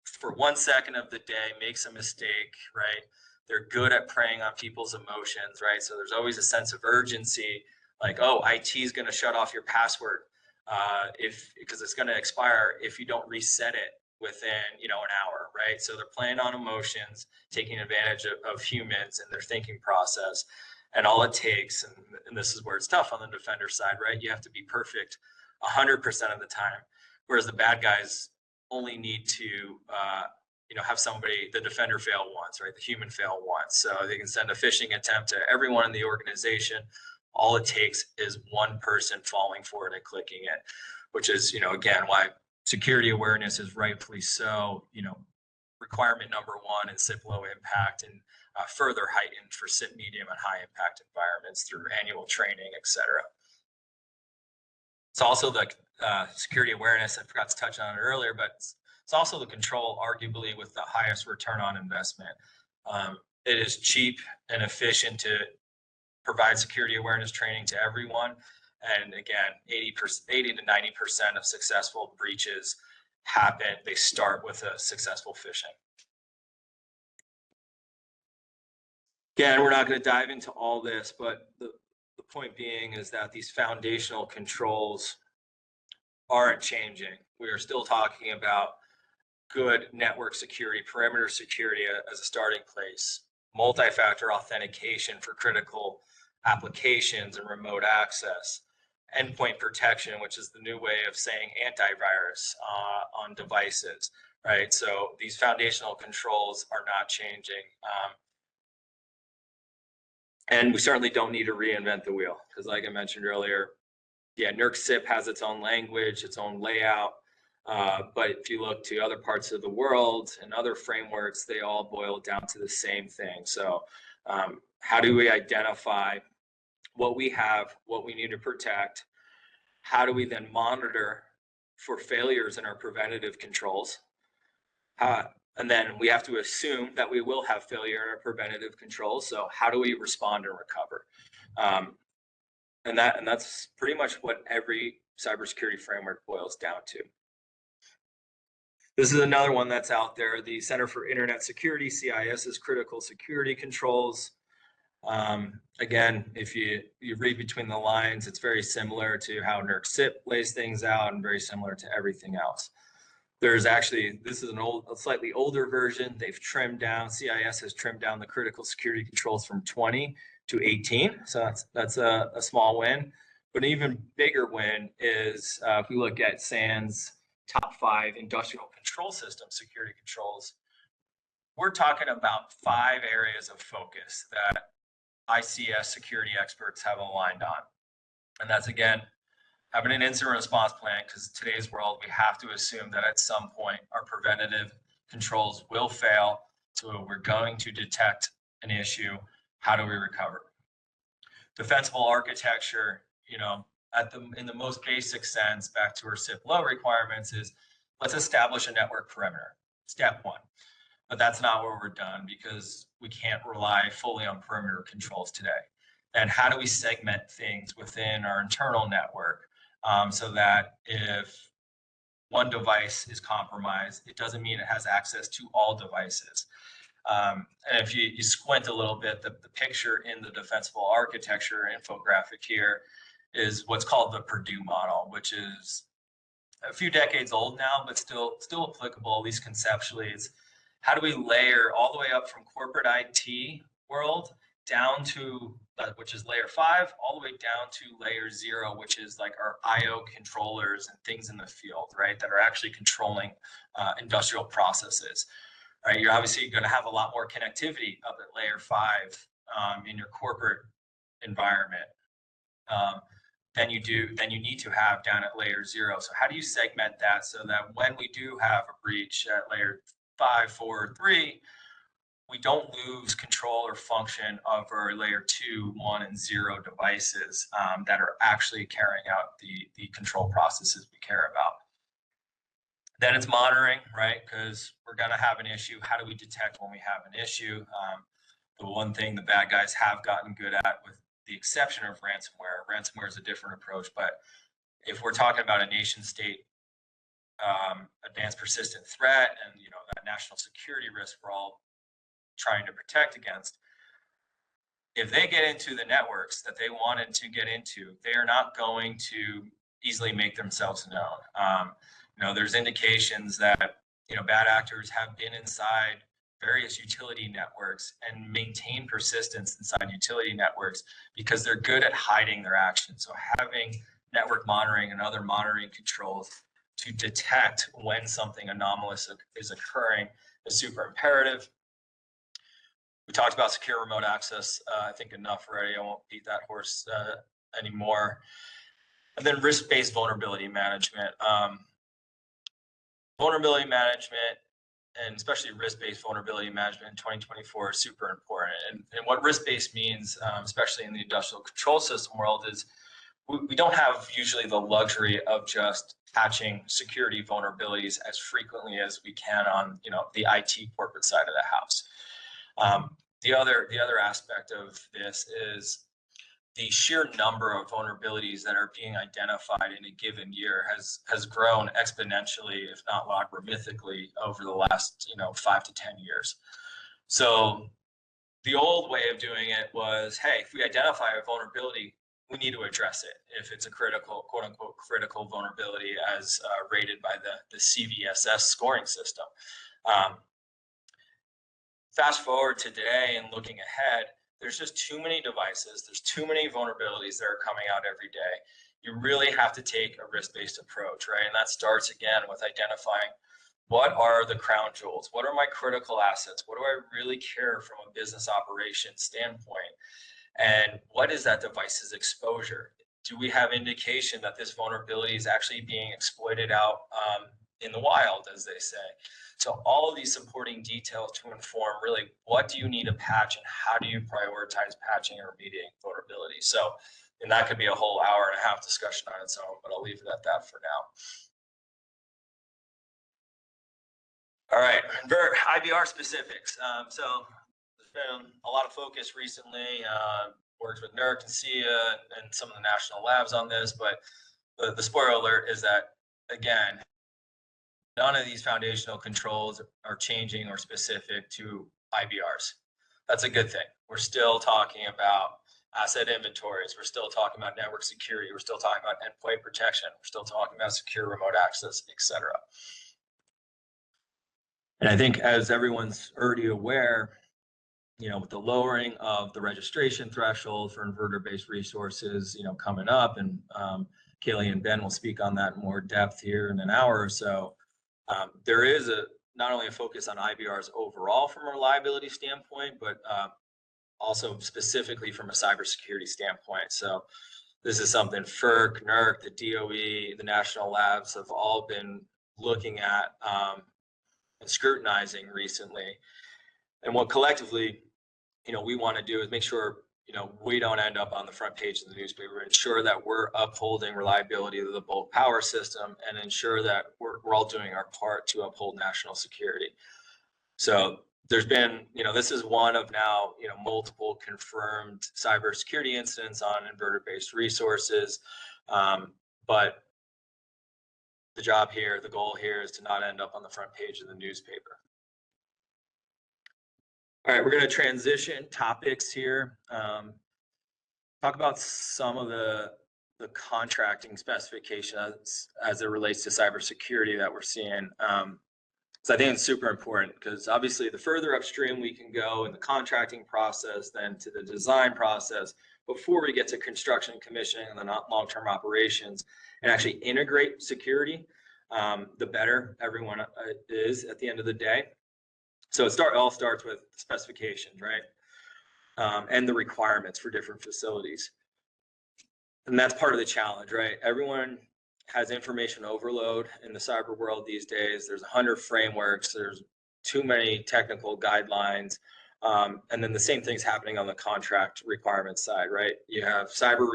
for 1 second of the day makes a mistake, right? They're good at preying on people's emotions, right? So there's always a sense of urgency, like, oh, IT is going to shut off your password because it's going to expire if you don't reset it within an hour, right? So they're playing on emotions, taking advantage of humans and their thinking process. And all it takes, and this is where it's tough on the defender side, right? You have to be perfect 100% of the time, whereas the bad guys only need to have the defender fail once, right? The human fail once. So they can send a phishing attempt to everyone in the organization. All it takes is one person falling for it and clicking it, which is, again, why security awareness is rightfully so, requirement #1 in CIP Low Impact, and further heightened for CIP medium and high impact environments through annual training, et cetera. It's also the security awareness, I forgot to touch on it earlier, but it's also the control arguably with the highest return on investment. It is cheap and efficient to provide security awareness training to everyone. And again, 80 to 90% of successful breaches they start with a successful phishing. Again, we're not going to dive into all this, but the point being is that these foundational controls aren't changing. We are still talking about good network security, perimeter security as a starting place, multi-factor authentication for critical applications and remote access, endpoint protection, which is the new way of saying antivirus on devices, right? So these foundational controls are not changing. And we certainly don't need to reinvent the wheel because, like I mentioned earlier, yeah, NERC CIP has its own language, its own layout. But if you look to other parts of the world and other frameworks, they all boil down to the same thing. So how do we identify what we have, what we need to protect? How do we then monitor for failures in our preventative controls? And then we have to assume that we will have failure in our preventative controls. So how do we respond and recover? And that's pretty much what every cybersecurity framework boils down to. This is another one that's out there. The Center for Internet Security, CIS's critical security controls. Again, if you read between the lines, it's very similar to how NERC CIP lays things out and very similar to everything else. There's actually, this is a slightly older version. They've trimmed down, CIS has trimmed down the critical security controls from 20 to 18. So that's a small win. But an even bigger win is if we look at SANS top 5 industrial control system security controls, we're talking about 5 areas of focus that ICS security experts have aligned on. And that's, again, having an incident response plan, because in today's world, we have to assume that at some point our preventative controls will fail. So we're going to detect an issue. How do we recover? Defensible architecture, you know, in the most basic sense, back to our CIP Low requirements, is let's establish a network perimeter, step 1. But that's not where we're done because we can't rely fully on perimeter controls today. And how do we segment things within our internal network so that if one device is compromised, it doesn't mean it has access to all devices. And if you squint a little bit, the picture in the defensible architecture infographic here is what's called the Purdue model, which is a few decades old now, but still applicable, at least conceptually. It's how do we layer all the way up from corporate IT world down to, which is layer 5, all the way down to layer 0, which is like our IO controllers and things in the field, right, that are actually controlling industrial processes. Right, you're obviously going to have a lot more connectivity up at layer 5 in your corporate environment than you need to have down at layer 0. So how do you segment that so that when we do have a breach at layer 5, 4, 3, we don't lose control or function of our layer 2, 1, and 0 devices that are actually carrying out the control processes we care about. Then it's monitoring, right? Because we're going to have an issue. How do we detect when we have an issue? The one thing the bad guys have gotten good at, with the exception of ransomware is a different approach. But if we're talking about a nation state advanced persistent threat and, you know, that national security risk we're all trying to protect against, if they get into the networks that they wanted to get into, they are not going to easily make themselves known. You know, there's indications that, you know, bad actors have been inside various utility networks and maintain persistence inside utility networks because they're good at hiding their actions. So having network monitoring and other monitoring controls to detect when something anomalous is occurring is super imperative. We talked about secure remote access, I think enough already. I won't beat that horse anymore. And then risk-based vulnerability management. Vulnerability management, and especially risk-based vulnerability management in 2024 is super important. And what risk-based means, especially in the industrial control system world, is we don't have usually the luxury of just patching security vulnerabilities as frequently as we can on, you know, the IT corporate side of the house. The other aspect of this is the sheer number of vulnerabilities that are being identified in a given year has grown exponentially, if not logarithmically, over the last 5 to 10 years. So The old way of doing it was, hey, if we identify a vulnerability, we need to address it. If it's a critical, quote unquote, critical vulnerability as rated by the CVSS scoring system. Fast forward to today and looking ahead, there's just too many devices. There's too many vulnerabilities that are coming out every day. You really have to take a risk-based approach, right? And that starts again with identifying what are the crown jewels? What are my critical assets? What do I really care from a business operations standpoint? And what is that device's exposure? Do we have indication that this vulnerability is actually being exploited out in the wild, as they say? So all of these supporting details to inform really what do you need to patch and how do you prioritize patching and remediating vulnerability. So, and that could be a whole hour and a half discussion on its own, but I'll leave it at that for now. All right, IBR specifics. So there's been a lot of focus recently, worked with NERC and CIA and some of the national labs on this, but the spoiler alert is that, again, none of these foundational controls are changing or specific to IBRs. That's a good thing. We're still talking about asset inventories. We're still talking about network security. We're still talking about endpoint protection. We're still talking about secure remote access, etc. And I think, as everyone's already aware, with the lowering of the registration threshold for inverter-based resources, coming up, and Kaylee and Ben will speak on that in more depth here in an hour or so. There is not only a focus on IBRs overall from a reliability standpoint, but also specifically from a cybersecurity standpoint. So this is something FERC, NERC, the DOE, the national labs have all been looking at and scrutinizing recently. And what collectively, we want to do is make sure, we don't end up on the front page of the newspaper, ensure that we're upholding reliability of the bulk power system, and ensure that we're all doing our part to uphold national security. So there's been, this is one of now, multiple confirmed cybersecurity incidents on inverter-based resources. But the job here, the goal here is to not end up on the front page of the newspaper. All right, we're going to transition topics here. Talk about some of the contracting specifications as it relates to cybersecurity that we're seeing. So I think it's super important because obviously the further upstream we can go in the contracting process, then to the design process, before we get to construction, commissioning, and then long-term operations, and actually integrate security, the better everyone is at the end of the day. So it all starts with specifications, right? And the requirements for different facilities. And that's part of the challenge, right? Everyone has information overload in the cyber world these days. There's 100 frameworks. There's too many technical guidelines. And then the same thing's happening on the contract requirements side, right? You have cyber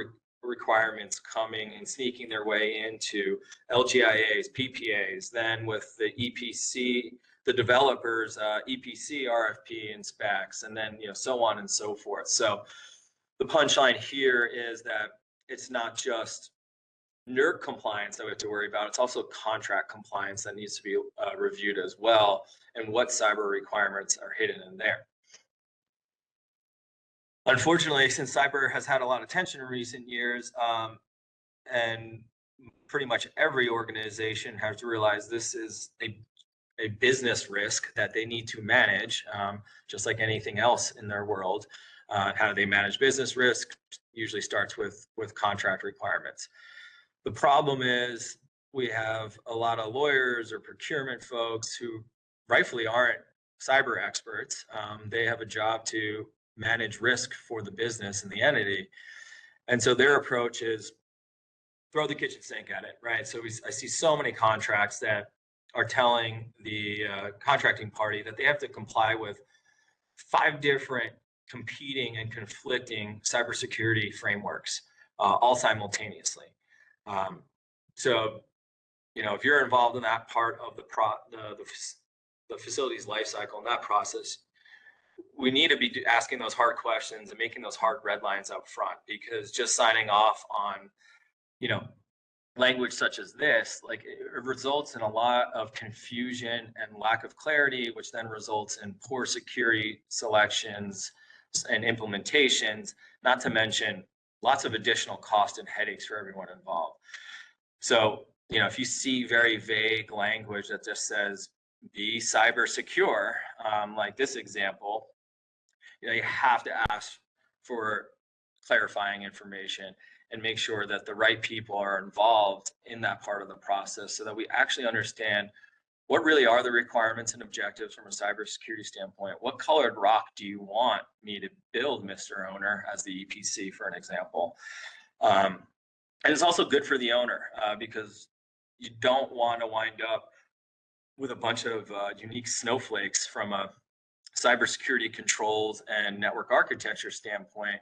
requirements coming and sneaking their way into LGIAs, PPAs, then with the EPC, the developers, EPC, RFP and specs, and then, so on and so forth. So the punchline here is that it's not just NERC compliance that we have to worry about. It's also contract compliance that needs to be reviewed as well, and what cyber requirements are hidden in there. Unfortunately, since cyber has had a lot of attention in recent years, and pretty much every organization has to realize this is a business risk that they need to manage, just like anything else in their world. How do they manage business risk? Usually starts with contract requirements. The problem is we have a lot of lawyers or procurement folks who rightfully aren't cyber experts. They have a job to manage risk for the business and the entity. And so their approach is throw the kitchen sink at it, right? So I see so many contracts that are telling the contracting party that they have to comply with 5 different competing and conflicting cybersecurity frameworks, all simultaneously. So, if you're involved in that part of the facility's life cycle and that process, we need to be asking those hard questions and making those hard red lines up front, because just signing off on, language such as this, like, it results in a lot of confusion and lack of clarity, which then results in poor security selections, and implementations, not to mention lots of additional cost and headaches for everyone involved. So, if you see very vague language that just says be cyber secure, like this example, you have to ask for clarifying information and make sure that the right people are involved in that part of the process so that we actually understand what really are the requirements and objectives from a cybersecurity standpoint. What colored rock do you want me to build, Mr. Owner, as the EPC, for an example? And it's also good for the owner because you don't want to wind up with a bunch of unique snowflakes from a cybersecurity controls and network architecture standpoint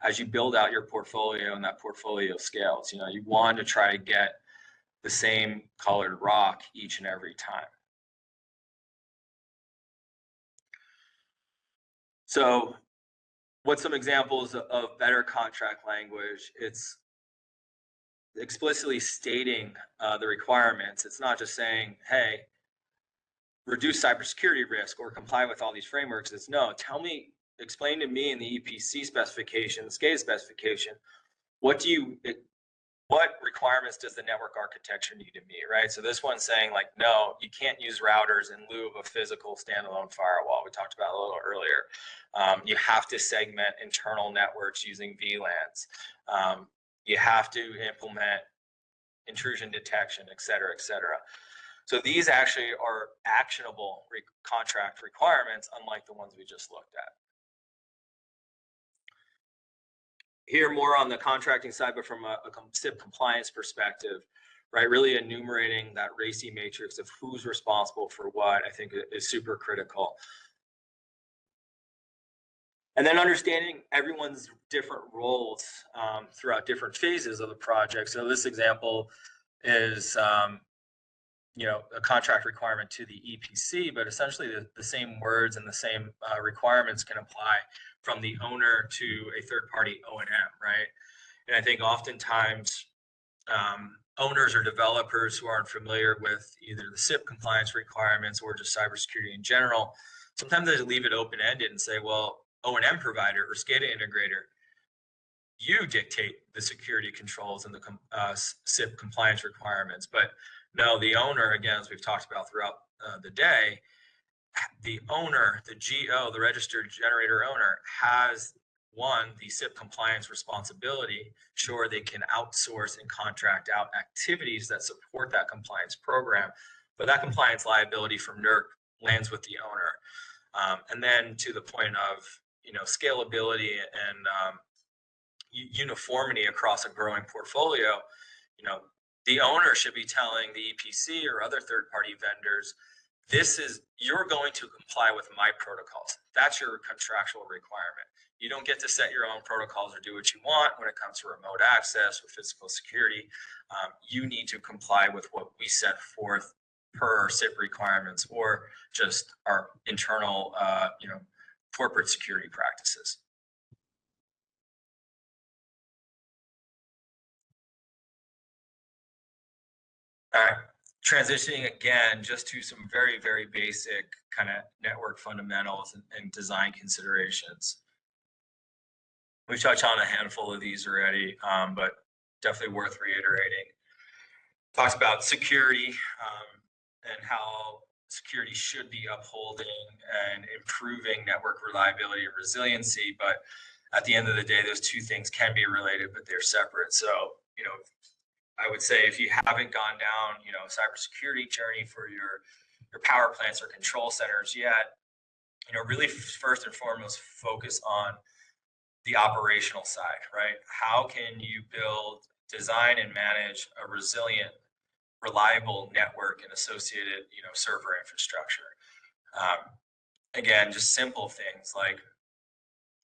as you build out your portfolio and that portfolio scales. You want to try to get the same colored rock each and every time. So what's some examples of better contract language? It's explicitly stating the requirements. It's not just saying, hey, reduce cybersecurity risk or comply with all these frameworks. It's no, explain to me in the EPC specification, SCADA specification, what requirements does the network architecture need to meet, right? So this one's saying like, no, you can't use routers in lieu of a physical standalone firewall. We talked about a little earlier. You have to segment internal networks using VLANs. You have to implement intrusion detection, et cetera, et cetera. So these actually are actionable contract requirements, unlike the ones we just looked at. Here, more on the contracting side, but from a CIP compliance perspective, right? Really enumerating that RACI matrix of who's responsible for what, I think is super critical. And then understanding everyone's different roles throughout different phases of the project. So this example is, a contract requirement to the EPC, but essentially the same words and the same requirements can apply from the owner to a third-party O&M, right? And I think oftentimes owners or developers who aren't familiar with either the CIP compliance requirements or just cybersecurity in general, sometimes they leave it open-ended and say, well, O&M provider or SCADA integrator, you dictate the security controls and the CIP compliance requirements. But no, the owner, again, as we've talked about throughout the day, the owner, the GO, the registered generator owner, has the CIP compliance responsibility. Sure, they can outsource and contract out activities that support that compliance program, but that compliance liability from NERC lands with the owner. And then to the point of scalability and uniformity across a growing portfolio, the owner should be telling the EPC or other third-party vendors, you're going to comply with my protocols. That's your contractual requirement. You don't get to set your own protocols or do what you want when it comes to remote access or physical security. You need to comply with what we set forth per our CIP requirements or just our internal, corporate security practices. All right, transitioning again just to some very, very basic kind of network fundamentals and design considerations. We've touched on a handful of these already, but definitely worth reiterating. Talks about security and how security should be upholding and improving network reliability and resiliency. But at the end of the day, those two things can be related, but they're separate. So, I would say if you haven't gone down, a cybersecurity journey for your power plants or control centers yet, really first and foremost, focus on the operational side, right? How can you build, design, and manage a resilient, reliable network and associated, server infrastructure? Again, just simple things like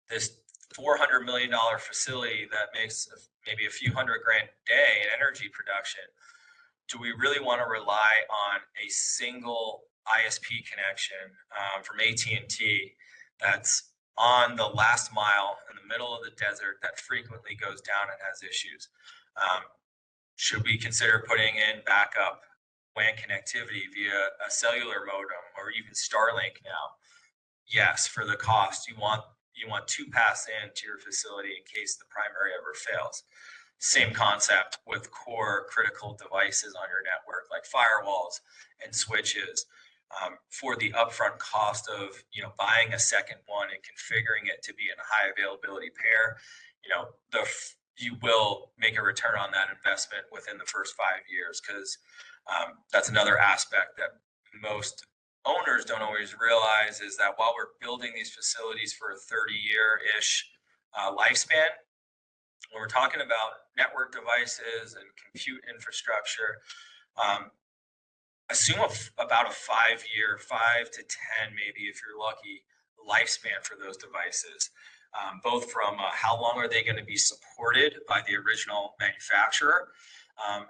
this $400 million facility that makes maybe a few $100,000 a day in energy production. Do we really want to rely on a single ISP connection from AT&T that's on the last mile in the middle of the desert that frequently goes down and has issues? Should we consider putting in backup WAN connectivity via a cellular modem or even Starlink now? Yes, for the cost. You you want two paths into your facility in case the primary ever fails. Same concept with core critical devices on your network, like firewalls and switches. For the upfront cost of buying a second one and configuring it to be in a high availability pair, you will make a return on that investment within the first 5 years, because that's another aspect that most owners don't always realize, is that while we're building these facilities for a 30-year-ish lifespan, when we're talking about network devices and compute infrastructure, assume about a 5-year, 5 to 10, maybe if you're lucky, lifespan for those devices, both from how long are they going to be supported by the original manufacturer,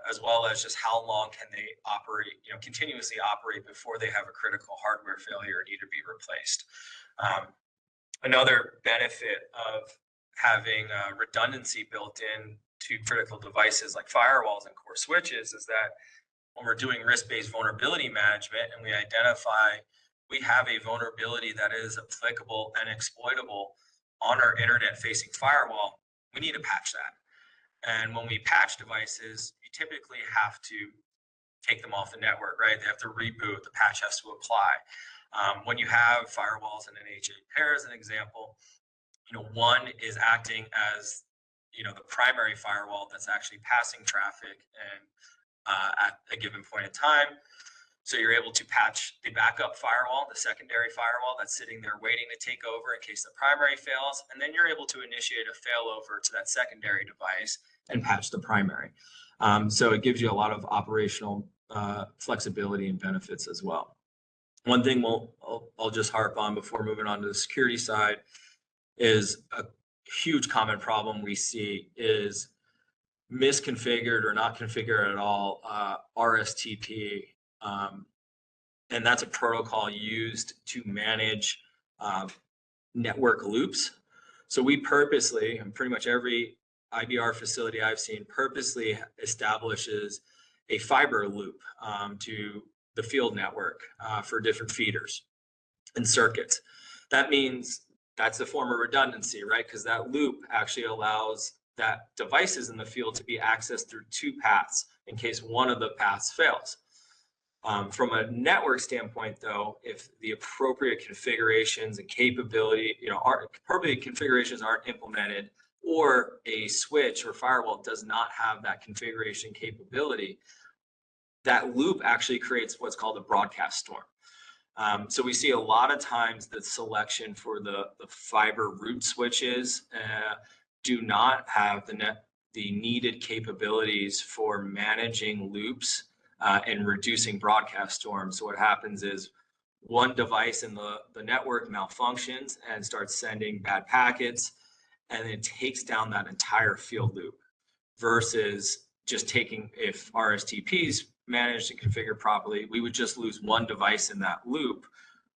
as well as just how long can they operate, continuously operate before they have a critical hardware failure and need to be replaced. Another benefit of having redundancy built in to critical devices like firewalls and core switches is that when we're doing risk-based vulnerability management and we identify we have a vulnerability that is applicable and exploitable on our internet-facing firewall, we need to patch that. And when we patch devices, you typically have to take them off the network, right? They have to reboot, the patch has to apply. When you have firewalls and NHA pair as an example, one is acting as the primary firewall that's actually passing traffic and at a given point in time. So you're able to patch the backup firewall, the secondary firewall that's sitting there waiting to take over in case the primary fails. And then you're able to initiate a failover to that secondary device and patch the primary. So it gives you a lot of operational flexibility and benefits as well. One thing I'll just harp on before moving on to the security side is a huge common problem we see is misconfigured or not configured at all RSTP. And that's a protocol used to manage network loops. So we purposely, and pretty much every IBR facility I've seen purposely establishes a fiber loop to the field network for different feeders and circuits. That means that's a form of redundancy, right? Because that loop actually allows that devices in the field to be accessed through two paths in case one of the paths fails. From a network standpoint, though, if the appropriate configurations and capability, appropriate configurations aren't implemented, or a switch or firewall does not have that configuration capability, that loop actually creates what's called a broadcast storm. So we see a lot of times the selection for the fiber route switches do not have the needed capabilities for managing loops and reducing broadcast storms. So what happens is one device in the network malfunctions and starts sending bad packets, and it takes down that entire field loop, versus just taking, if RSTPs managed and configured properly, we would just lose one device in that loop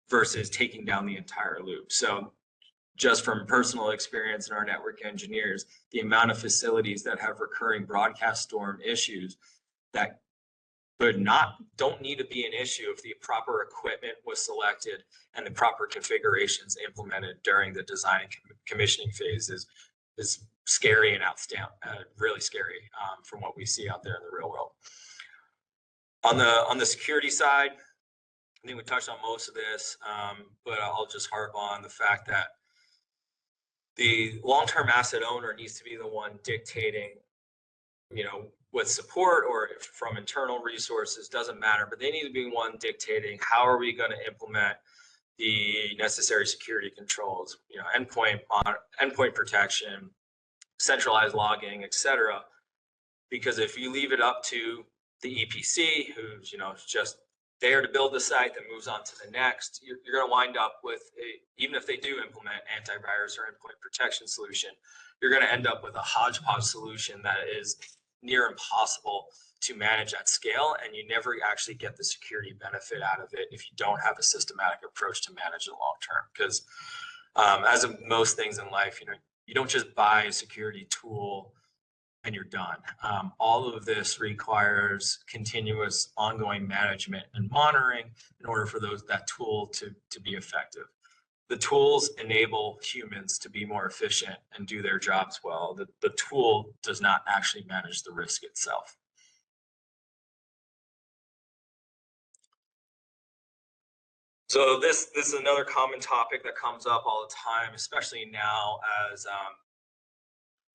versus taking down the entire loop. So just from personal experience in our network engineers, the amount of facilities that have recurring broadcast storm issues that don't need to be an issue if the proper equipment was selected and the proper configurations implemented during the design and commissioning phase is scary and outstanding, really scary from what we see out there in the real world. On the security side, I think we touched on most of this, but I'll just harp on the fact that the long-term asset owner needs to be the one dictating, with support or from internal resources, doesn't matter, but they need to be one dictating how are we going to implement the necessary security controls, endpoint protection, centralized logging, etc. Because if you leave it up to the EPC, who's just there to build the site that moves on to the next, you're going to wind up with even if they do implement antivirus or endpoint protection solution, you're going to end up with a hodgepodge solution that is near impossible to manage at scale, and you never actually get the security benefit out of it if you don't have a systematic approach to manage it long term. Because as of most things in life, you don't just buy a security tool and you're done. All of this requires continuous ongoing management and monitoring in order for that tool to be effective. the tools enable humans to be more efficient and do their jobs well. The tool does not actually manage the risk itself. So this is another common topic that comes up all the time, especially now as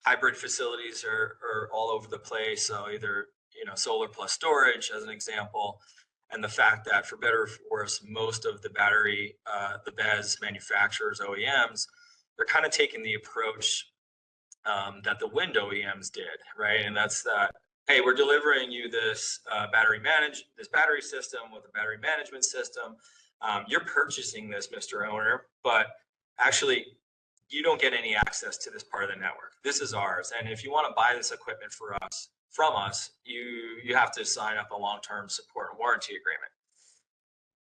hybrid facilities are all over the place. So either solar plus storage as an example, and the fact that for better or for worse, most of the battery, the BESS manufacturers, OEMs, they're kind of taking the approach that the wind OEMs did, right? And that's that, hey, we're delivering you this battery system with a battery management system. You're purchasing this, Mr. Owner, but actually you don't get any access to this part of the network. This is ours. And if you want to buy this equipment from us, you have to sign up a long-term support and warranty agreement.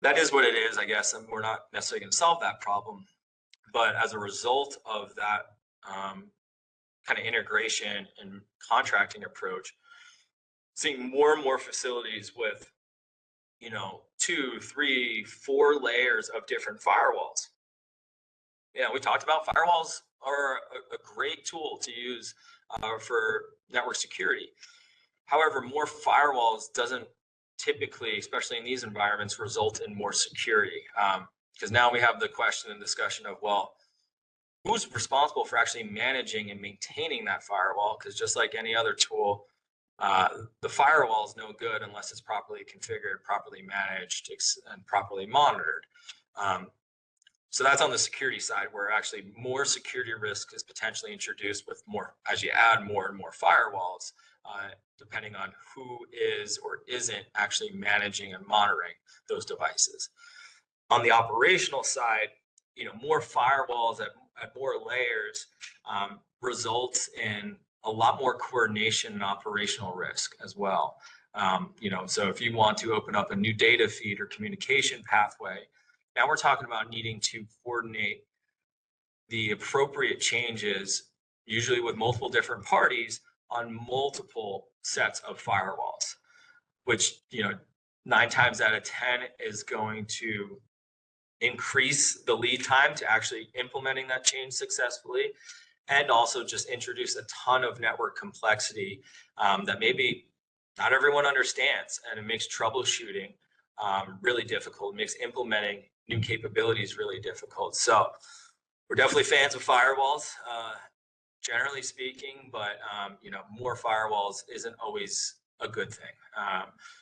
That is what it is, I guess, and we're not necessarily going to solve that problem. But as a result of that kind of integration and contracting approach, seeing more and more facilities with 2, 3, 4 layers of different firewalls. Yeah, we talked about firewalls are a great tool to use for network security. However, more firewalls doesn't typically, especially in these environments, result in more security. Because now we have the question and discussion of, well, who's responsible for actually managing and maintaining that firewall? Because just like any other tool, the firewall is no good unless it's properly configured, properly managed, and properly monitored. So that's on the security side, where actually more security risk is potentially introduced with more, as you add more and more firewalls, depending on who is or isn't actually managing and monitoring those devices. On the operational side, more firewalls at more layers results in a lot more coordination and operational risk as well. So if you want to open up a new data feed or communication pathway, now we're talking about needing to coordinate the appropriate changes, usually with multiple different parties, on multiple sets of firewalls, which 9 times out of 10 is going to increase the lead time to actually implementing that change successfully, and also just introduce a ton of network complexity that maybe not everyone understands, and it makes troubleshooting really difficult. It makes implementing new capabilities really difficult. So we're definitely fans of firewalls, generally speaking, but more firewalls isn't always a good thing.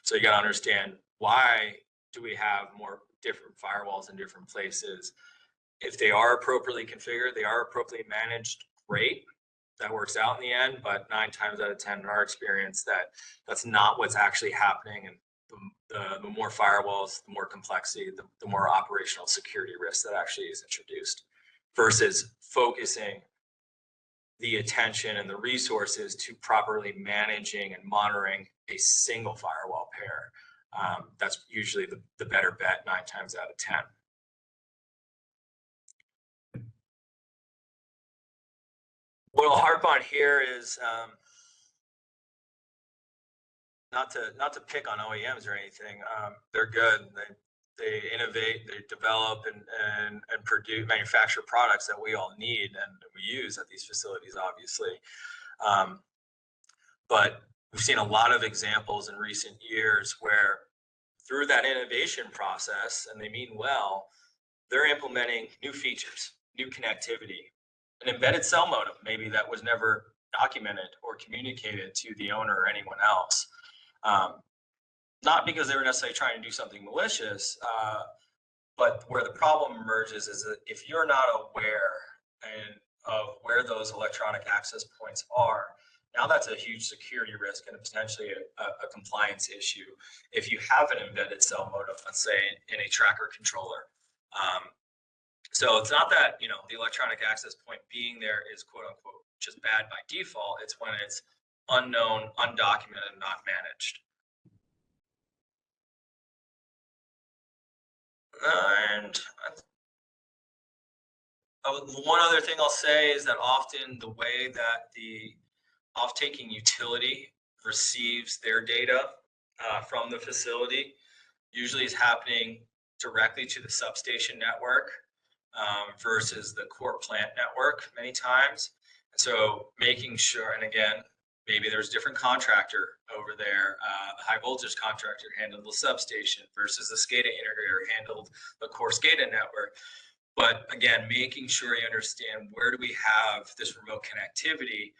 So you got to understand, why do we have more different firewalls in different places? If they are appropriately configured, they are appropriately managed, great, that works out in the end. But 9 times out of 10 in our experience, that's not what's actually happening. And the more firewalls, the more complexity, the more operational security risk that actually is introduced, versus focusing the attention and the resources to properly managing and monitoring a single firewall pair. That's usually the better bet 9 times out of 10. What I'll harp on here is not to pick on OEMs or anything. They're good. They innovate, they develop and manufacture products that we all need and we use at these facilities, obviously. But we've seen a lot of examples in recent years where through that innovation process, and they mean well, they're implementing new features, new connectivity, an embedded cell modem, maybe that was never documented or communicated to the owner or anyone else. Not because they were necessarily trying to do something malicious, but where the problem emerges is that if you're not aware of where those electronic access points are, now that's a huge security risk and potentially a compliance issue. If you have an embedded cell modem, let's say in a tracker controller. So it's not that the electronic access point being there is quote unquote just bad by default. It's when it's unknown, undocumented, and not managed. And one other thing I'll say is that often the way that the off-taking utility receives their data from the facility usually is happening directly to the substation network. versus the core plant network many times. And so making sure, and again, maybe there's a different contractor over there. The high voltage contractor handled the substation versus the SCADA integrator handled the core SCADA network. But again, making sure you understand where do we have this remote connectivity.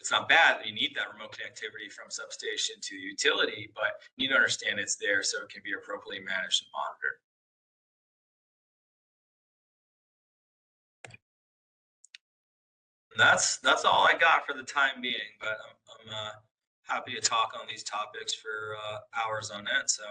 It's not bad that you need that remote connectivity from substation to utility, but you need to understand it's there so it can be appropriately managed and monitored. That's all I got for the time being, but I'm happy to talk on these topics for hours on end. So